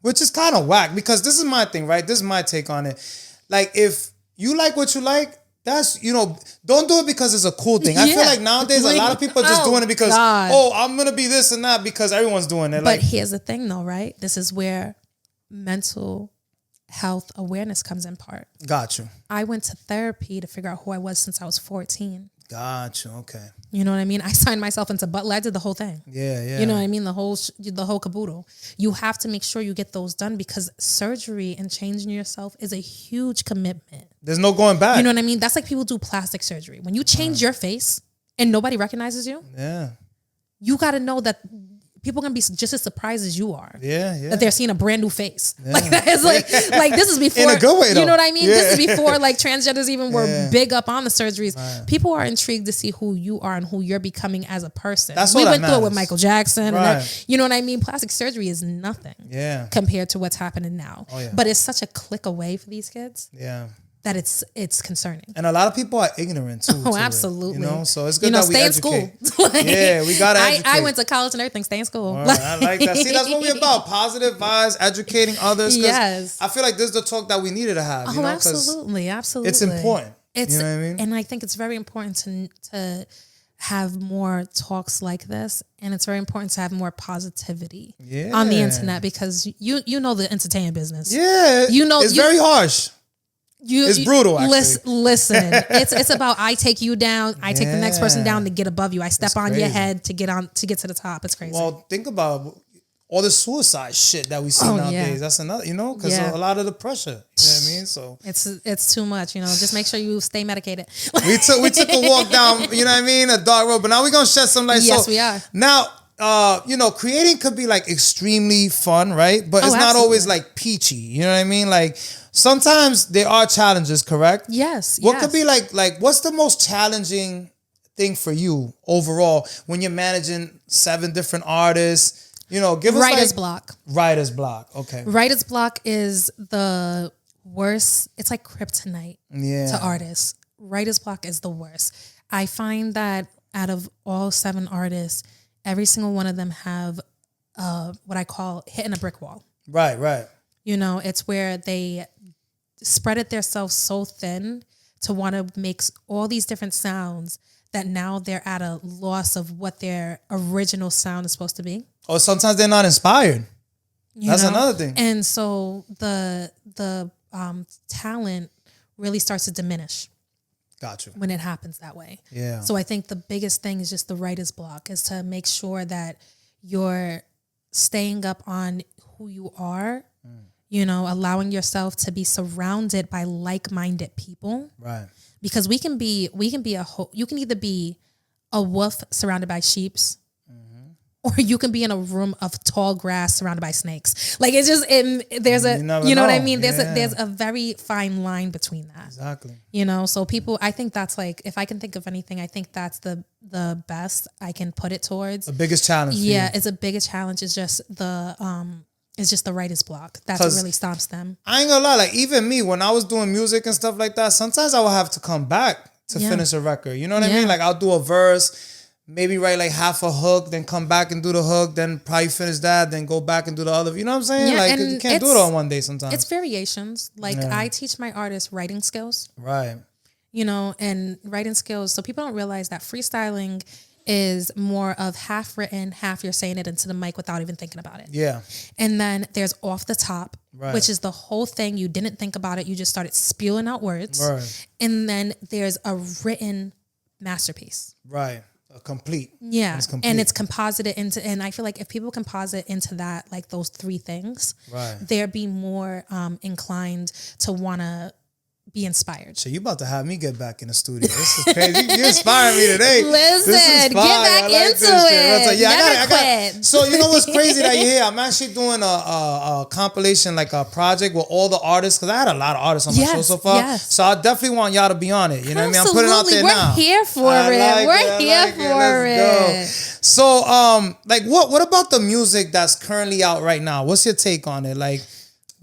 Which is kind of whack because this is my thing, right? This is my take on it. Like, if you like what you like, that's, you know, don't do it because it's a cool thing. I feel like nowadays a lot of people are just doing it because, I'm going to be this and that because everyone's doing it. But here's the thing though, right? This is where mental health awareness comes in part. Got you. I went to therapy to figure out who I was since I was 14. Got you. Okay. You know what I mean? I signed myself into Butler. I did the whole thing. Yeah. You know what I mean? The whole caboodle. You have to make sure you get those done because surgery and changing yourself is a huge commitment. There's no going back. You know what I mean? That's like people do plastic surgery. When you change your face and nobody recognizes you, you got to know that people are going to be just as surprised as you are. Yeah. That they're seeing a brand new face. Yeah. Like that is like this is before. In a good way though. You know what I mean? Yeah. This is before like transgenders even were big up on the surgeries. Right. People are intrigued to see who you are and who you're becoming as a person. That's we what went that through matters. it with Michael Jackson. Right. And you know what I mean? Plastic surgery is nothing compared to what's happening now. Oh, yeah. But it's such a click away for these kids. Yeah. That it's concerning. And a lot of people are ignorant too. Oh, absolutely. It, you know, so it's good that we stay educate. in school. Like, we got to educate. I went to college and everything. Stay in school. Right, I like that. See, that's what we're about. Positive vibes, educating others. Yes. I feel like this is the talk that we needed to have. You know, absolutely. It's important. You know what I mean? And I think it's very important to have more talks like this, and it's very important to have more positivity on the internet because you know the entertainment business. Yeah, you know it's very harsh. It's brutal, actually. Listen, it's about I take you down, I take the next person down to get above you. I step on your head to get to the top. It's crazy. Well, think about all the suicide shit that we see nowadays. Yeah. That's another, you know, because a lot of the pressure. You know what I mean? So it's too much. You know, just make sure you stay medicated. we took a walk down, you know what I mean, a dark road, but now we're gonna shed some light. Yes, we are. Now, you know, creating could be like extremely fun, right? But it's not always like peachy. You know what I mean? Like sometimes there are challenges, correct? Yes. What could be like what's the most challenging thing for you overall when you're managing 7 different artists? You know, give us writer's block. Writer's block. Okay. Writer's block is the worst. It's like kryptonite to artists. Writer's block is the worst. I find that out of all 7 artists, every single one of them have what I call hitting a brick wall. Right. You know, it's where they spread it themselves so thin to want to make all these different sounds that now they're at a loss of what their original sound is supposed to be. Or sometimes they're not inspired. That's another thing. And so the talent really starts to diminish. Gotcha. When it happens that way. Yeah. So I think the biggest thing is just the writer's block is to make sure that you're staying up on who you are, you know, allowing yourself to be surrounded by like-minded people. Right. Because you can either be a wolf surrounded by sheeps, or you can be in a room of tall grass surrounded by snakes. Like it's just there's a you know what I mean? There's a very fine line between that. Exactly. You know, so people, I think that's like, if I can think of anything, I think that's the best I can put it towards. The biggest challenge. Yeah, it's a biggest challenge. It's just the writer's block. That's what really stops them. I ain't gonna lie, like even me, when I was doing music and stuff like that, sometimes I would have to come back to finish a record. You know what I mean? Like I'll do a verse, maybe write like half a hook, then come back and do the hook, then probably finish that, then go back and do the other. You know what I'm saying? Yeah, like you can't do it all one day sometimes. It's variations. Like I teach my artists writing skills. Right. You know, and writing skills. So people don't realize that freestyling is more of half written, half you're saying it into the mic without even thinking about it. Yeah. And then there's off the top, which is the whole thing. You didn't think about it. You just started spewing out words. Right. And then there's a written masterpiece. Right. Complete. Yeah. And it's composited into, and I feel like if people composite into that, like those 3 things, they'll be more inclined to want to be inspired. So you about to have me get back in the studio. This is crazy. You inspiring me today. Listen, get back into it. I got it. So you know what's crazy that you hear? I'm actually doing a compilation, like a project with all the artists, because I had a lot of artists on my show so far. Yes. So I definitely want y'all to be on it. You know what I mean? I'm putting it out there now. We're here for it. We're here for it. So like what about the music that's currently out right now? What's your take on it? Like,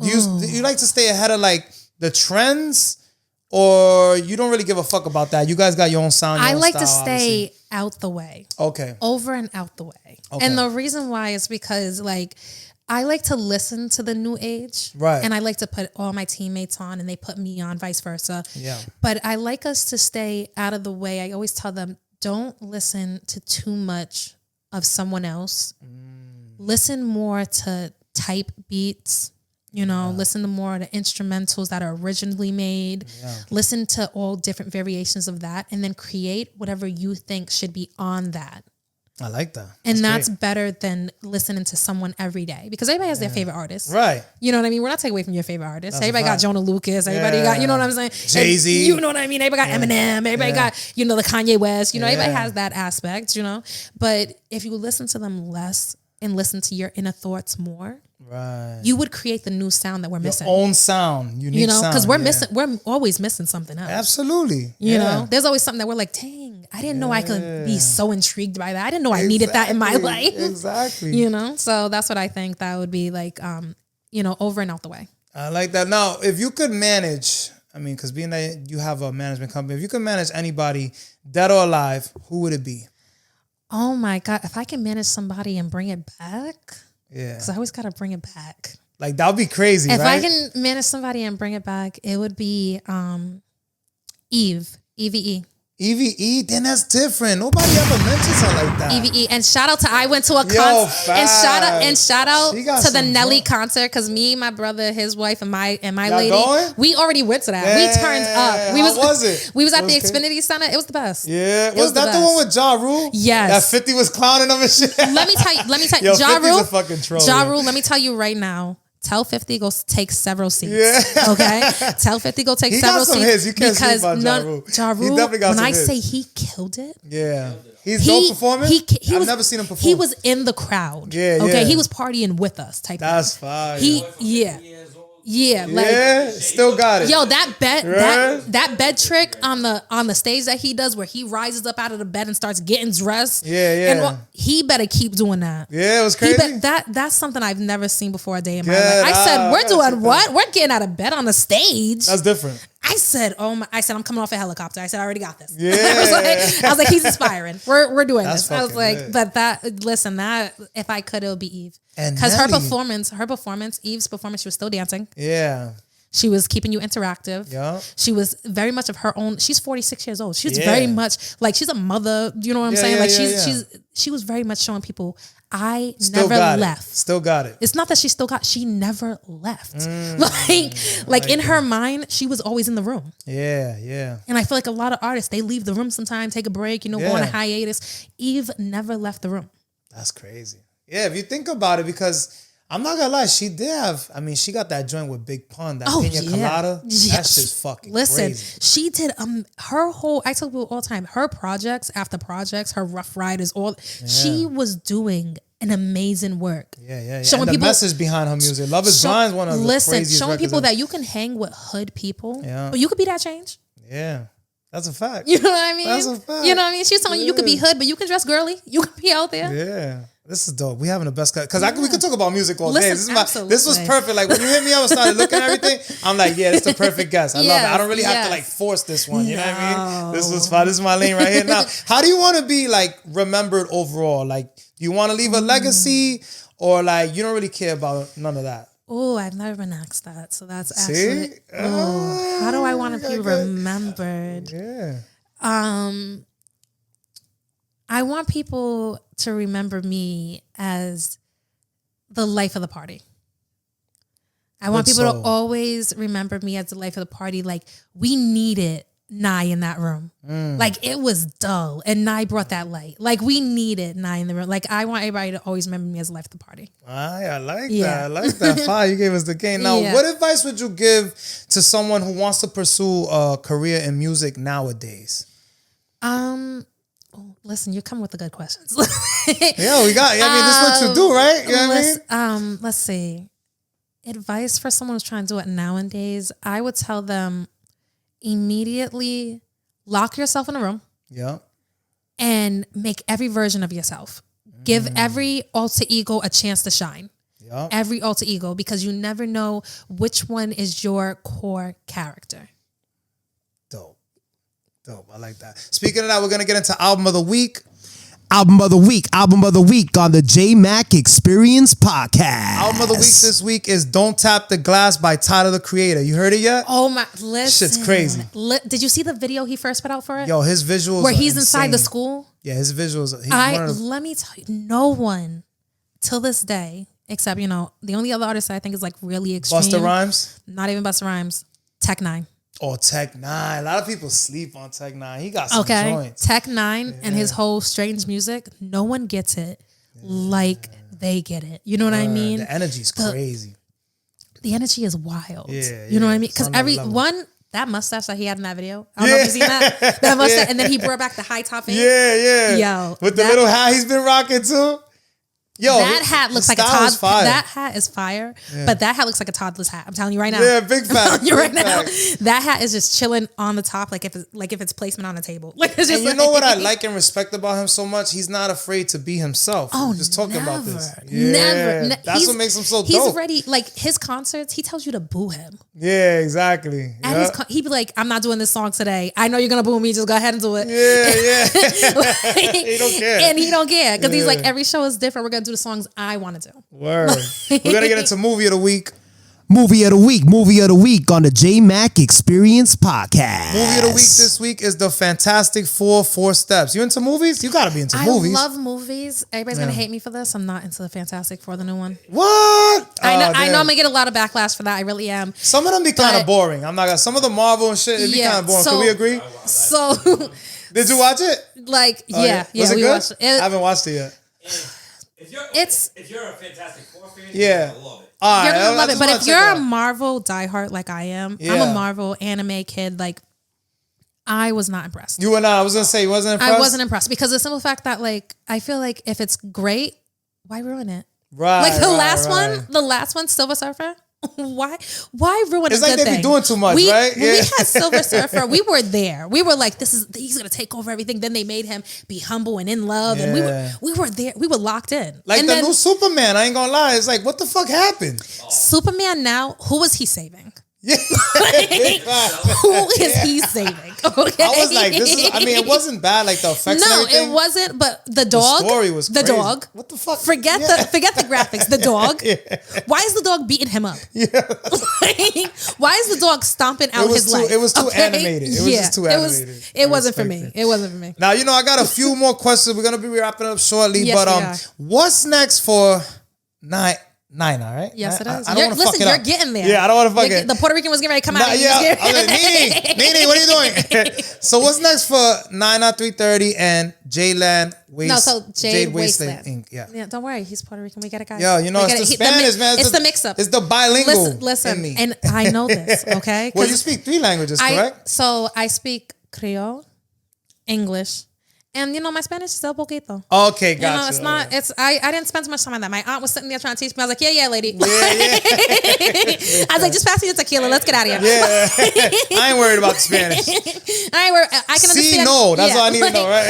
do you like to stay ahead of like the trends, or you don't really give a fuck about that? You guys got your own sound. I like to stay out the way. Okay. Over and out the way. Okay. And the reason why is because like I like to listen to the new age. Right. And I like to put all my teammates on and they put me on, vice versa. Yeah. But I like us to stay out of the way. I always tell them, don't listen to too much of someone else. Listen more to type beats. You know, listen to more of the instrumentals that are originally made. Yeah. Listen to all different variations of that, and then create whatever you think should be on that. I like that. And that's better than listening to someone every day, because everybody has their favorite artist. Right. You know what I mean? We're not taking away from your favorite artist. Everybody got Jonah Lucas. Everybody got, you know what I'm saying? Jay-Z. You know what I mean? Everybody got Eminem. Everybody got, you know, the Kanye West. You know, everybody has that aspect, you know. But if you listen to them less and listen to your inner thoughts more, right, you would create the new sound that we're missing. Your own sound, unique, you know, because we're missing. We're always missing something else. Absolutely, you know, there's always something that we're like, dang, I didn't know I could be so intrigued by that. I didn't know I needed that in my life. Exactly. You know, so that's what I think that would be like. You know, over and out the way. I like that. Now, if you could manage, I mean, because being that you have a management company, if you could manage anybody, dead or alive, who would it be? Oh my God! If I can manage somebody and bring it back. Yeah. Because I always got to bring it back. Like, that would be crazy, if right? I can manage somebody and bring it back, it would be Eve. EVE. EVE? Then that's different. Nobody ever mentions her like that. EVE. And shout out to I went to a concert. And shout out to the Nelly concert, because me, my brother, his wife, and my lady, going? We already went to that. Yeah. We turned up. How was it? We was at the Xfinity Center. It was the best. Yeah. Was that the one with Ja Rule? Yes. That 50 was clowning him and shit. Let me tell you. Yo, Ja Rule, a fucking troll. Ja Rule, let me tell you right now. Tell 50 go take several seats. Yeah. Okay? Tell 50 go take several seats. Hits. You can't speak about Ja Rule. Ja Rule, he definitely got when I hits. Say he killed it. Yeah. He's dope performing? I've never seen him perform. He was in the crowd. Yeah, okay? He was partying with us type That's fire. Yeah, like still got it. Yo, that bed trick on the stage that he does, where he rises up out of the bed and starts getting dressed. Yeah. And he better keep doing that. Yeah, it was crazy. That's something I've never seen before a day in my life. I said, we're doing what? We're getting out of bed on the stage. That's different. I said, I'm coming off a helicopter. I said, I already got this. Yeah. I was like, he's inspiring. We're doing this. I was like, lit. But if I could, it would be Eve. Because her performance, Eve's performance, she was still dancing. Yeah. She was keeping you interactive. Yeah. She was very much of her own. She's 46 years old. She's very much like, she's a mother. You know what I'm saying? She was very much showing people, I still never left. Still got it. It's not that she never left. Like in her mind, she was always in the room. Yeah. And I feel like a lot of artists, they leave the room sometime, take a break, go on a hiatus. Eve never left the room. That's crazy. Yeah, if you think about it, because I'm not gonna lie, she got that joint with Big Pun, that pina colada. That shit's fucking crazy. She did her whole, I tell people all the time, her projects after projects, her Rough Riders, she was doing an amazing work. Yeah. Showing and the people, message behind her music. Love is Blind's one of the craziest showing people that you can hang with hood people, but you could be that change. Yeah. That's a fact. You know what I mean? That's a fact. You know what I mean? She's telling you could be hood, but you can dress girly. You can be out there. Yeah. This is dope. We having the best cut. Because we could talk about music all day. This was perfect. Like, when you hit me up and started looking at everything, I'm like, yeah, this is the perfect guest. I love it. I don't really have to like force this one. You know what I mean? This was fun. This is my lane right here. Now, how do you want to be like remembered overall? Like, do you want to leave a legacy, or like you don't really care about none of that? Oh, I've never been asked that. So that's actually, how do I want to be remembered? Yeah. I want people to remember me as the life of the party. I want people to always remember me as the life of the party. Like, we needed Nye in that room. Like, it was dull. And Nye brought that light. Like, we needed Nye in the room. Like, I want everybody to always remember me as the life of the party. I like that. I like that. Fire, you gave us the game. Now, what advice would you give to someone who wants to pursue a career in music nowadays? Listen, you come with the good questions. Yeah, we got. I mean, this is what you do, right? You know what I mean? Let's see. Advice for someone who's trying to do it nowadays. I would tell them immediately lock yourself in a room. Yeah. And make every version of yourself. Give every alter ego a chance to shine. Yeah. Every alter ego, because you never know which one is your core character. Dope. I like that. Speaking of that, we're going to get into Album of the Week. Album of the week on the Jmack Experience Podcast. Album of the week this week is Don't Tap the Glass by Tyler, the Creator. You heard it yet? Oh my, listen. Shit's crazy. Did you see the video he first put out for it? Yo, his visuals where he's insane. Inside the school? Yeah, his visuals. Let me tell you, no one till this day, except, you know, the only other artist I think is like really extreme. Busta Rhymes? Not even Busta Rhymes. Tech Nine. Oh, Tech Nine. A lot of people sleep on Tech Nine. He got some joints. Tech Nine and his whole strange music, no one gets it like they get it. You know what I mean? The energy's crazy. The energy is wild. Yeah, you know what I mean? Because that mustache that he had in that video, I don't know if you've seen that. That mustache, and then he brought back the high top fade. Yeah. Yo. With the little hat he's been rocking too. Yo, that hat looks like a toddler. That hat is fire, but that hat looks like a toddler's hat. I'm telling you right now. Yeah, big fact. You right now. That hat is just chilling on the top, like if it's placement on a table. Like it's just. And you know what I like and respect about him so much? He's not afraid to be himself. Oh, just talking about this. Never. That's what makes him so dope. He's ready. Like his concerts, he tells you to boo him. Yeah, exactly. He'd be like, "I'm not doing this song today. I know you're gonna boo me. Just go ahead and do it." Yeah. He don't care. And he don't care because he's like, every show is different. We're gonna do the songs I want to do. Word. We're gonna get into movie of the week. Movie of the week on the Jmack Experience Podcast. Movie of the week this week is The Fantastic Four Steps. You into movies? You gotta be into movies. I love movies. Everybody's gonna hate me for this. I'm not into The Fantastic Four, the new one. What? I know I'm gonna get a lot of backlash for that. I really am. Some of them be kind of boring. I'm not gonna. Some of the Marvel and shit, it be kind of boring. Can we agree? So, did you watch it? Like, yeah, Was it good? Watched it. I haven't watched it yet. If you're a Fantastic Four fan, you're gonna love it. You're gonna love it. But if you're a Marvel diehard like I am, I'm a Marvel anime kid. Like, I was not impressed. You were not. I was gonna say you wasn't impressed. I wasn't impressed because the simple fact that, like, I feel like if it's great, why ruin it? Right. Like the last one, Silver Surfer. Why ruin it's a like good they thing? Be doing too much, right? When we had Silver Surfer, we were there. We were like, he's gonna take over everything. Then they made him be humble and in love, and we were there. We were locked in. Like and the new Superman. I ain't gonna lie. It's like, what the fuck happened? Superman now. Who was he saving? Yeah. Who is he saving? Okay. I was like, it wasn't bad, like the effects and everything. No, it wasn't, but the dog. The story was crazy. dog. What the fuck? Forget the graphics. The dog. Why is the dog beating him up? Yeah. Why is the dog stomping out his life? It was too animated. It was just too animated. It wasn't for me. It wasn't for me. Now, I got a few more questions. We're going to be wrapping up shortly. Yes, but what's next for Nine, all right? Yes, it is. I don't want to fuck it up. You're getting there. Yeah, I don't want to fuck it. The Puerto Rican was getting ready to come out. Yeah, I was like, Ninie, what are you doing? So what's next for 9-330 and Jade Wasteland Inc. Yeah, don't worry. He's Puerto Rican. We get it, guys. Yo, it's the Spanish, man. It's the mix-up. It's the bilingual Listen, in me. and I know this, okay? Well, you speak 3 languages, correct? So I speak Creole, English, and my Spanish is still poquito. Okay, gotcha. It's not. It's I didn't spend so much time on that. My aunt was sitting there trying to teach me. I was like, yeah, lady. Yeah. I was like, just pass me the tequila. Let's get out of here. Yeah. I ain't worried about the Spanish. I ain't worried. I can understand. No, that's all I need to know, right?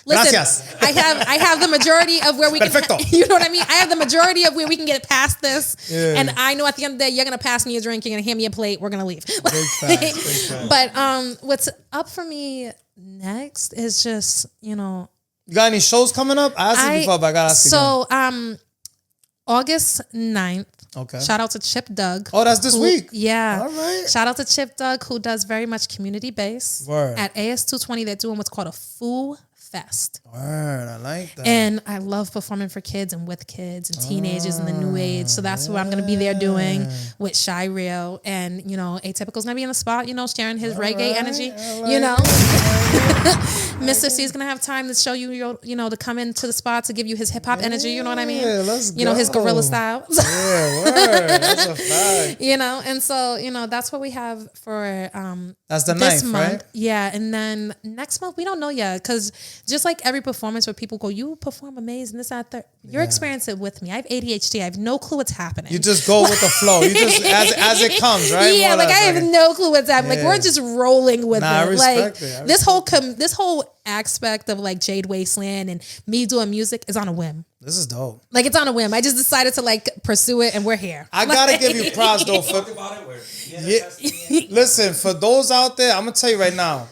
Listen, Gracias. I have the majority of where we can. You know what I mean? I have the majority of where we can get past this, and I know at the end of the day, you're gonna pass me a drink, you're gonna hand me a plate, we're gonna leave. Big facts. But what's up for me next is just You got any shows coming up? I asked you before, but I gotta ask you again. August 9th. Okay. Shout out to Chip Doug. Oh, that's this week. Yeah. All right. Shout out to Chip Doug, who does very much community based. Word. At AS220, they're doing what's called a Foo fest. Word, I like that. And I love performing for kids and with kids and teenagers and the new age. So that's what I'm going to be there doing with Shy Real. And, you know, Atypical's going to be in the spot, you know, sharing his reggae energy, you know. Mr. C is going to have time to show you, you know, to come into the spot to give you his hip hop energy, you know what I mean? Let's go. You know, his gorilla style. Yeah, word. That's a fact. You know, and so, you know, that's what we have for that's the this 9th, month. right? Yeah, and then next month we don't know yet, because just like every performance where people go, you perform amazing, this, that, third. You're experiencing it with me. I have ADHD. I have no clue what's happening. You just go with the flow. You just as it comes, right? Yeah, like I have no clue what's happening. Like we're just rolling with it. I Like respect it. this whole aspect of like Jade Wasteland and me doing music is on a whim. This is dope. Like it's on a whim. I just decided to like pursue it, and we're here. I gotta give you props though. For listen, for those out there, I'm gonna tell you right now,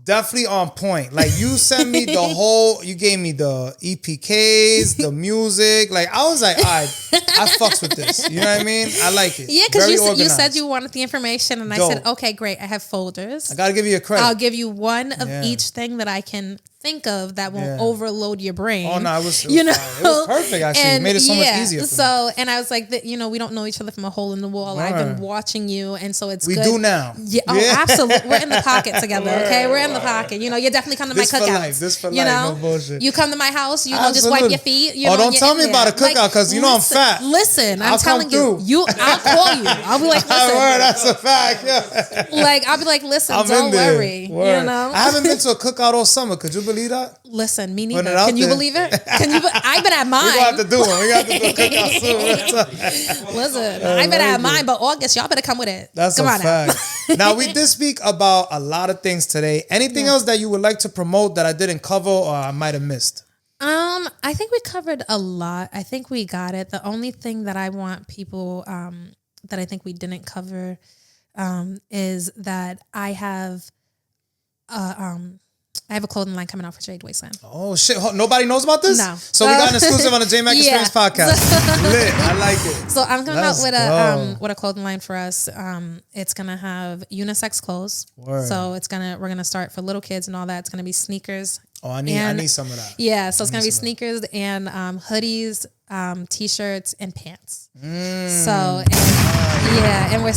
definitely on point. Like you sent me the whole, you gave me the EPKs, the music. Like I was like, all right, I fucks with this. You know what I mean? I like it. Yeah, because you said you wanted the information, and I said, okay, great. I have folders. I gotta give you a credit. I'll give you one of each thing that I can think of that won't overload your brain. Oh no, it was perfect actually. It made it so much easier for me. And I was like, you know, we don't know each other from a hole in the wall. I've been watching you, and so it's we good. do now. Yeah, absolutely. We're in the pocket together. Okay, we're in the pocket. You know, you definitely come to my cookout. This for life. You know, no bullshit. You come to my house. You know, just wipe your feet. You know, don't tell me about a cookout because you know I'm fat. Listen, I'm telling you. I'll call you. I'll be like, listen. That's a fact. Yeah. Like I'll be like, listen, don't worry. Word. You know, I haven't been to a cookout all summer. Could you believe that? Listen, me neither. Can you believe it? I've been at mine. We got to do one. We got to do a cookout soon. Listen, I've been at mine, but August, y'all better come with it. That's a fact. Now, we did speak about a lot of things today. Anything else that you would like to promote that I didn't cover or I might have missed? I think we covered a lot. I think we got it. The only thing that I want people that I think we didn't cover is that I have a clothing line coming out for Jade Wasteland. Oh shit! Nobody knows about this? No. So we got an exclusive on the Jmack Experience podcast. Lit. I like it. So I'm coming out with a clothing line for us. It's gonna have unisex clothes. Word. So we're gonna start for little kids and all that. It's gonna be sneakers. Oh, I need some of that. Yeah, so it's gonna be sneakers and hoodies, t-shirts and pants. So and we're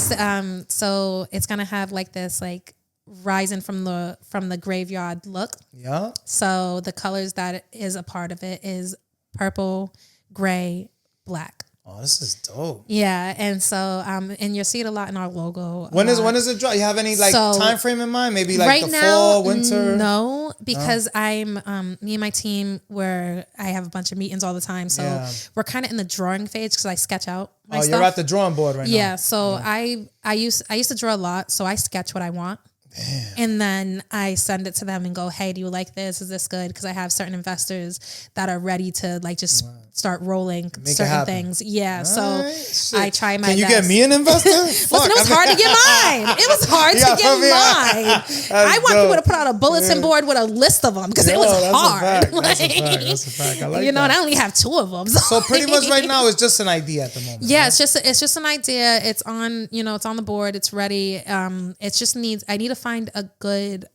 so it's gonna have like this like rising from the graveyard look. Yeah. So the colors that is a part of it is purple, gray, black. Oh, this is dope. Yeah, and so and you'll see it a lot in our logo. When is it drop? You have any time frame in mind? Maybe like right the fall, winter? No, because I'm me and my team I have a bunch of meetings all the time. So we're kind of in the drawing phase because I sketch out my stuff. You're at the drawing board right now. Yeah, so I used to draw a lot, so I sketch what I want. Damn. And then I send it to them and go, hey, do you like this? Is this good? Because I have certain investors that are ready to like just start rolling certain things. Yeah. So I try my best. Can you get me an investor? Listen, it was hard to get mine. It was hard to get mine. I want people to put out a bulletin board with a list of them because it was hard. That's a fact. I like you know, and I only have 2 of them. So pretty much right now it's just an idea at the moment. Yeah, right? it's just an idea. It's on, it's on the board. It's ready. It just I need to find a good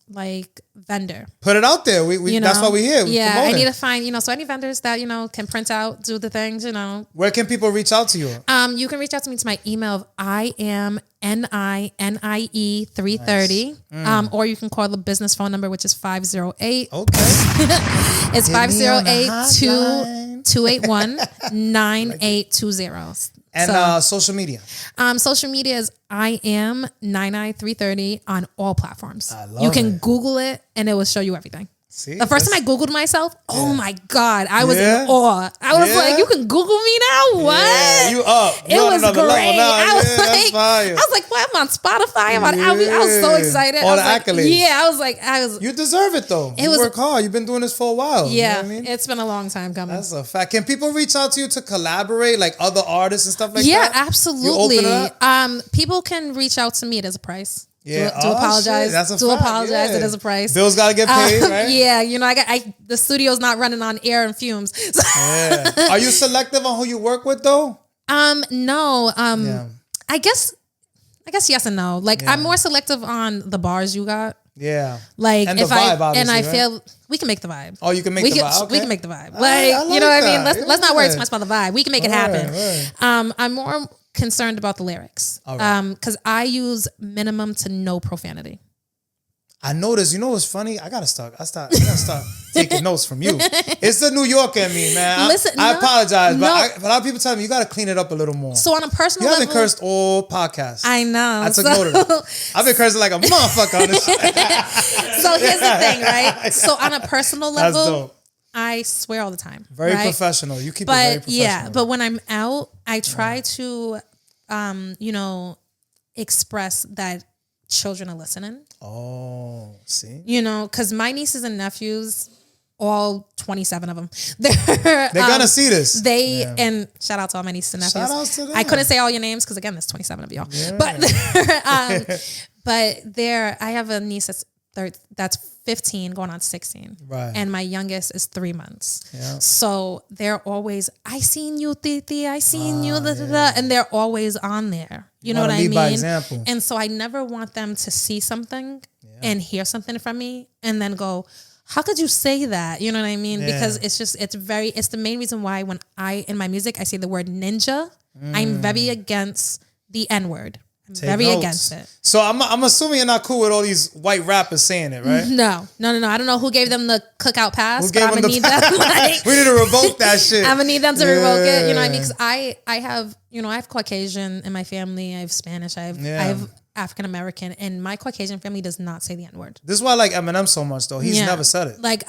like vendor. Put it out there. We that's why we're here. I need to find, so any vendors that, can print out, do the things, Where can people reach out to you? You can reach out to me to my email of I am NINIE 330. Nice. Or you can call the business phone number, which is 508. Okay. It's 508-281-9820. And social media? Social media is I am NINIE330 on all platforms. You can Google it and it will show you everything. See, the first time I Googled myself, oh my God, I was in awe. I was like, you can Google me now? What? Yeah, you up. It was great. I was like, what? I'm on Spotify. I was so excited. All the accolades. Yeah, I was. You deserve it though. You work hard. You've been doing this for a while. Yeah, you know what I mean? It's been a long time coming. That's a fact. Can people reach out to you to collaborate, like other artists and stuff like that? Yeah, absolutely. People can reach out to me. There's a price. Yeah, do apologize. That's a do fact. apologize. Yeah. It is a price. Bills gotta get paid, right? Yeah, the studio's not running on air and fumes. Yeah. Are you selective on who you work with though? No. I guess yes and no. Like I'm more selective on the bars you got. Yeah. Like and if the vibe, and I right? feel we can make the vibe. Oh, you can make the vibe. Okay. We can make the vibe. Like you know what I mean? Let's not worry too much about the vibe. We can make it happen. Right. I'm more concerned about the lyrics. Because I use minimum to no profanity. I noticed, you know what's funny? I gotta start taking notes from you. It's the New Yorker in me, man. I apologize, but a lot of people tell me you gotta clean it up a little more. So on a personal level, you haven't cursed all podcasts. I know. I took note of that. I've been cursing like a motherfucker on this shit. So here's the thing, right? So on a personal level, that's dope. I swear all the time. Very professional. You keep it very professional. Yeah, but when I'm out, I try to, express that children are listening. Oh, see? You know, because my nieces and nephews, all 27 of them, they're gonna see this. And shout out to all my nieces and nephews. Shout out to them. I couldn't say all your names because again, there's 27 of y'all. Yeah. But I have a niece that's 15 going on 16. Right. And my youngest is 3 months. Yeah. So they're always, I seen you, Titi, I seen you, and they're always on there. You know what I mean? By example. And so I never want them to see something and hear something from me and then go, how could you say that? You know what I mean? Yeah. Because it's the main reason why when in my music, I say the word ninja, I'm very against the N-word. I'm very against it. So I'm assuming you're not cool with all these white rappers saying it, right? No. I don't know who gave them the cookout pass, but I'm gonna need them. We need to revoke that shit. I'm gonna need them to revoke it. You know what I mean? Because I have Caucasian in my family. I have Spanish. I have African American, and my Caucasian family does not say the N-word. This is why I like Eminem so much, though. He's never said it. Like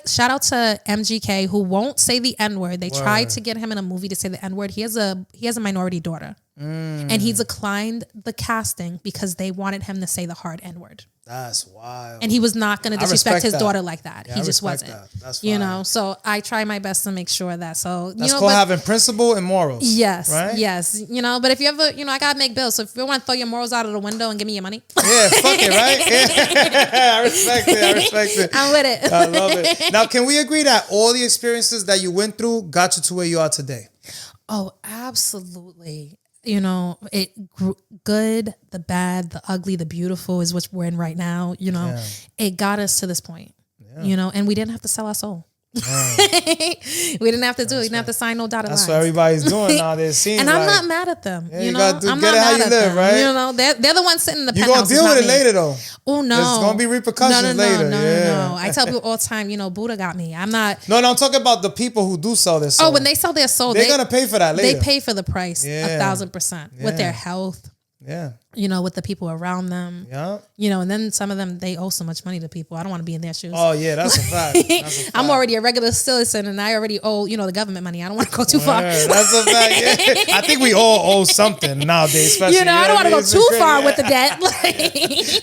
shout out to MGK who won't say the N-word. They tried to get him in a movie to say the N-word. He has a minority daughter. And he declined the casting because they wanted him to say the hard N-word. That's wild. And he was not going to disrespect his daughter like that. Yeah, he just wasn't. That's fine. You know, so I try my best to make sure that. So that's called having principle and morals. Yes, right? yes. You know, but if you ever, I gotta make bills. So if you want to throw your morals out of the window and give me your money, yeah, fuck it, right? Yeah. I respect it. I'm with it. I love it. Now, can we agree that all the experiences that you went through got you to where you are today? Oh, absolutely. You know, good, the bad, the ugly, the beautiful is what we're in right now. You know, it got us to this point, you know, and we didn't have to sell our soul. We didn't have to do it. We didn't have to sign no dotted lines. That's what everybody's doing nowadays. And I'm not mad at them. Yeah, you know, gotta I'm not not mad at them. Right? You know, they're the ones sitting in the penthouse. You're gonna deal with it later, though. Oh no, there's gonna be repercussions later. No. I tell people all the time, Buddha got me. I'm not. No, I'm talking about the people who do sell their soul. Oh, when they sell their soul, they're gonna pay for that later. They pay for the price 1,000% with their health. Yeah. With the people around them. Yeah. And then some of them, they owe so much money to people. I don't want to be in their shoes. Oh, yeah, that's a fact. I'm already a regular citizen and I already owe, the government money. I don't want to go too far. That's a fact. Yeah. I think we all owe something nowadays, especially. I don't want to go too far with the debt.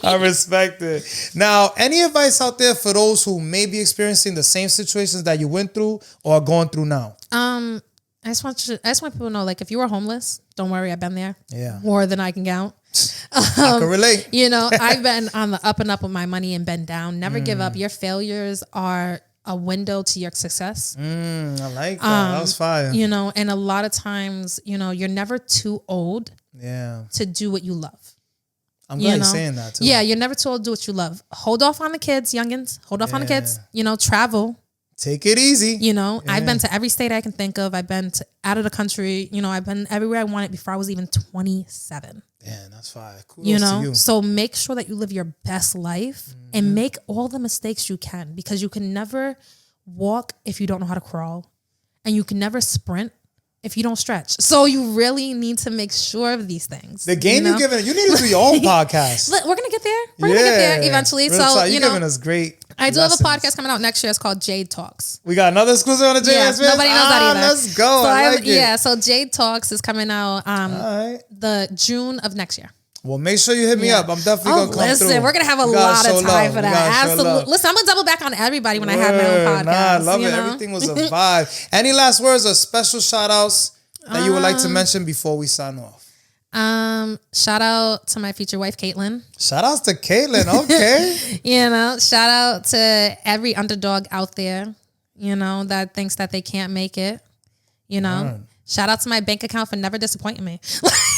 I respect it. Now, any advice out there for those who may be experiencing the same situations that you went through or are going through now? I just want people to know, like, if you were homeless, don't worry, I've been there. Yeah. More than I can count. I can relate. I've been on the up and up with my money and been down. Never give up. Your failures are a window to your success. I like that. That was fire. And a lot of times, you're never too old to do what you love. I'm glad you're saying that too. Yeah, you're never too old to do what you love. Hold off on the kids, youngins. Hold off on the kids. Travel. Take it easy. I've been to every state I can think of. I've been out of the country. I've been everywhere I wanted before I was even 27. Yeah, that's fine. Kudos to you. So make sure that you live your best life and make all the mistakes you can, because you can never walk if you don't know how to crawl, and you can never sprint if you don't stretch. So you really need to make sure of these things. The game you're giving, you need to do your own podcast. We're going to get there. We're going to get there eventually. So, you're giving us great I do lessons. have a podcast coming out next year. It's called Jade Talks. We got another exclusive on the Jade Experience? Nobody knows that either. Let's go. So I like it. Yeah, so Jade Talks is coming out the June of next year. Well, make sure you hit me up. I'm definitely going to come through. Listen, we're going to have a lot of time for that. Absolutely. Listen, I'm going to double back on everybody when I have my own podcast. I love it. Everything was a vibe. Any last words or special shout outs that you would like to mention before we sign off? Shout out to my future wife, Caitlin. Shout outs to Caitlin. Okay. Shout out to every underdog out there, that thinks that they can't make it. Shout out to my bank account for never disappointing me.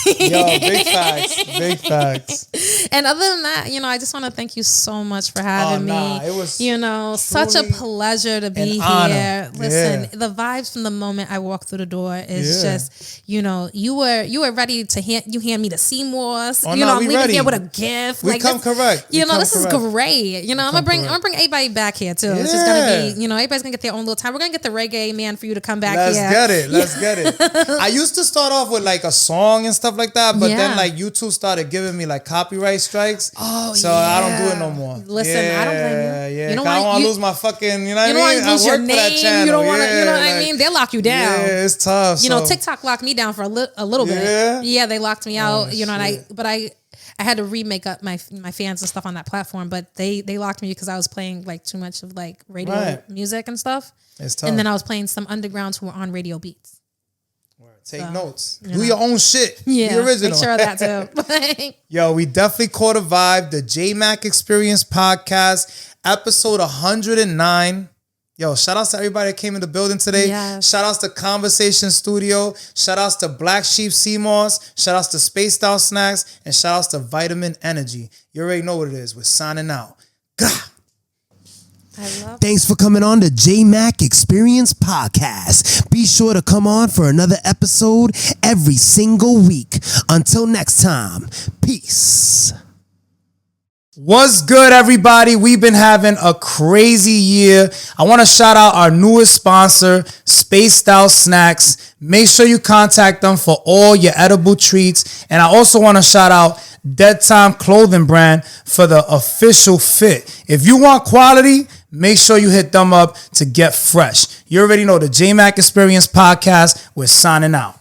Yo, big facts. Big facts. And other than that, I just want to thank you so much for having me. It was such a pleasure to be here. Listen, the vibes from the moment I walked through the door is just, you were ready to hand me the Seymour's. I'm leaving here with a gift. We come correct. This is great. I'm gonna bring everybody back here too. It's just gonna be, everybody's gonna get their own little time. We're gonna get the reggae man for you to come back here. Let's get it. I used to start off with like a song and stuff like that, but then like YouTube started giving me like copyright strikes. So I don't do it no more. Listen, I don't blame you. Yeah, I don't want to lose my fucking, you know what I mean? You don't want to lose your name. You don't want to, you know what I mean? They'll lock you down. Yeah, it's tough. TikTok locked me down for a little bit. Yeah, they locked me out. And I had to remake up my fans and stuff on that platform, but they locked me because I was playing like too much of like radio music and stuff. It's tough. And then I was playing some undergrounds who were on radio beats. Take notes. Do your own shit. Yeah, the original. make sure of that too. Yo, we definitely caught a vibe. The Jmack Experience Podcast, episode 109. Yo, shout outs to everybody that came in the building today. Yes. Shout outs to Conversation Studio. Shout outs to Black Sheep Seymour's. Shout outs to Spaced Out Snacks. And shout outs to Vitamin Energy. You already know what it is. We're signing out. Gah! Thanks for coming on the Jmack Experience Podcast. Be sure to come on for another episode every single week. Until next time, peace. What's good, everybody? We've been having a crazy year. I want to shout out our newest sponsor, Spaced Out Snacks. Make sure you contact them for all your edible treats. And I also want to shout out Dead Time Clothing Brand for the official fit. If you want quality, make sure you hit them up to get fresh. You already know the Jmack Experience Podcast. We're signing out.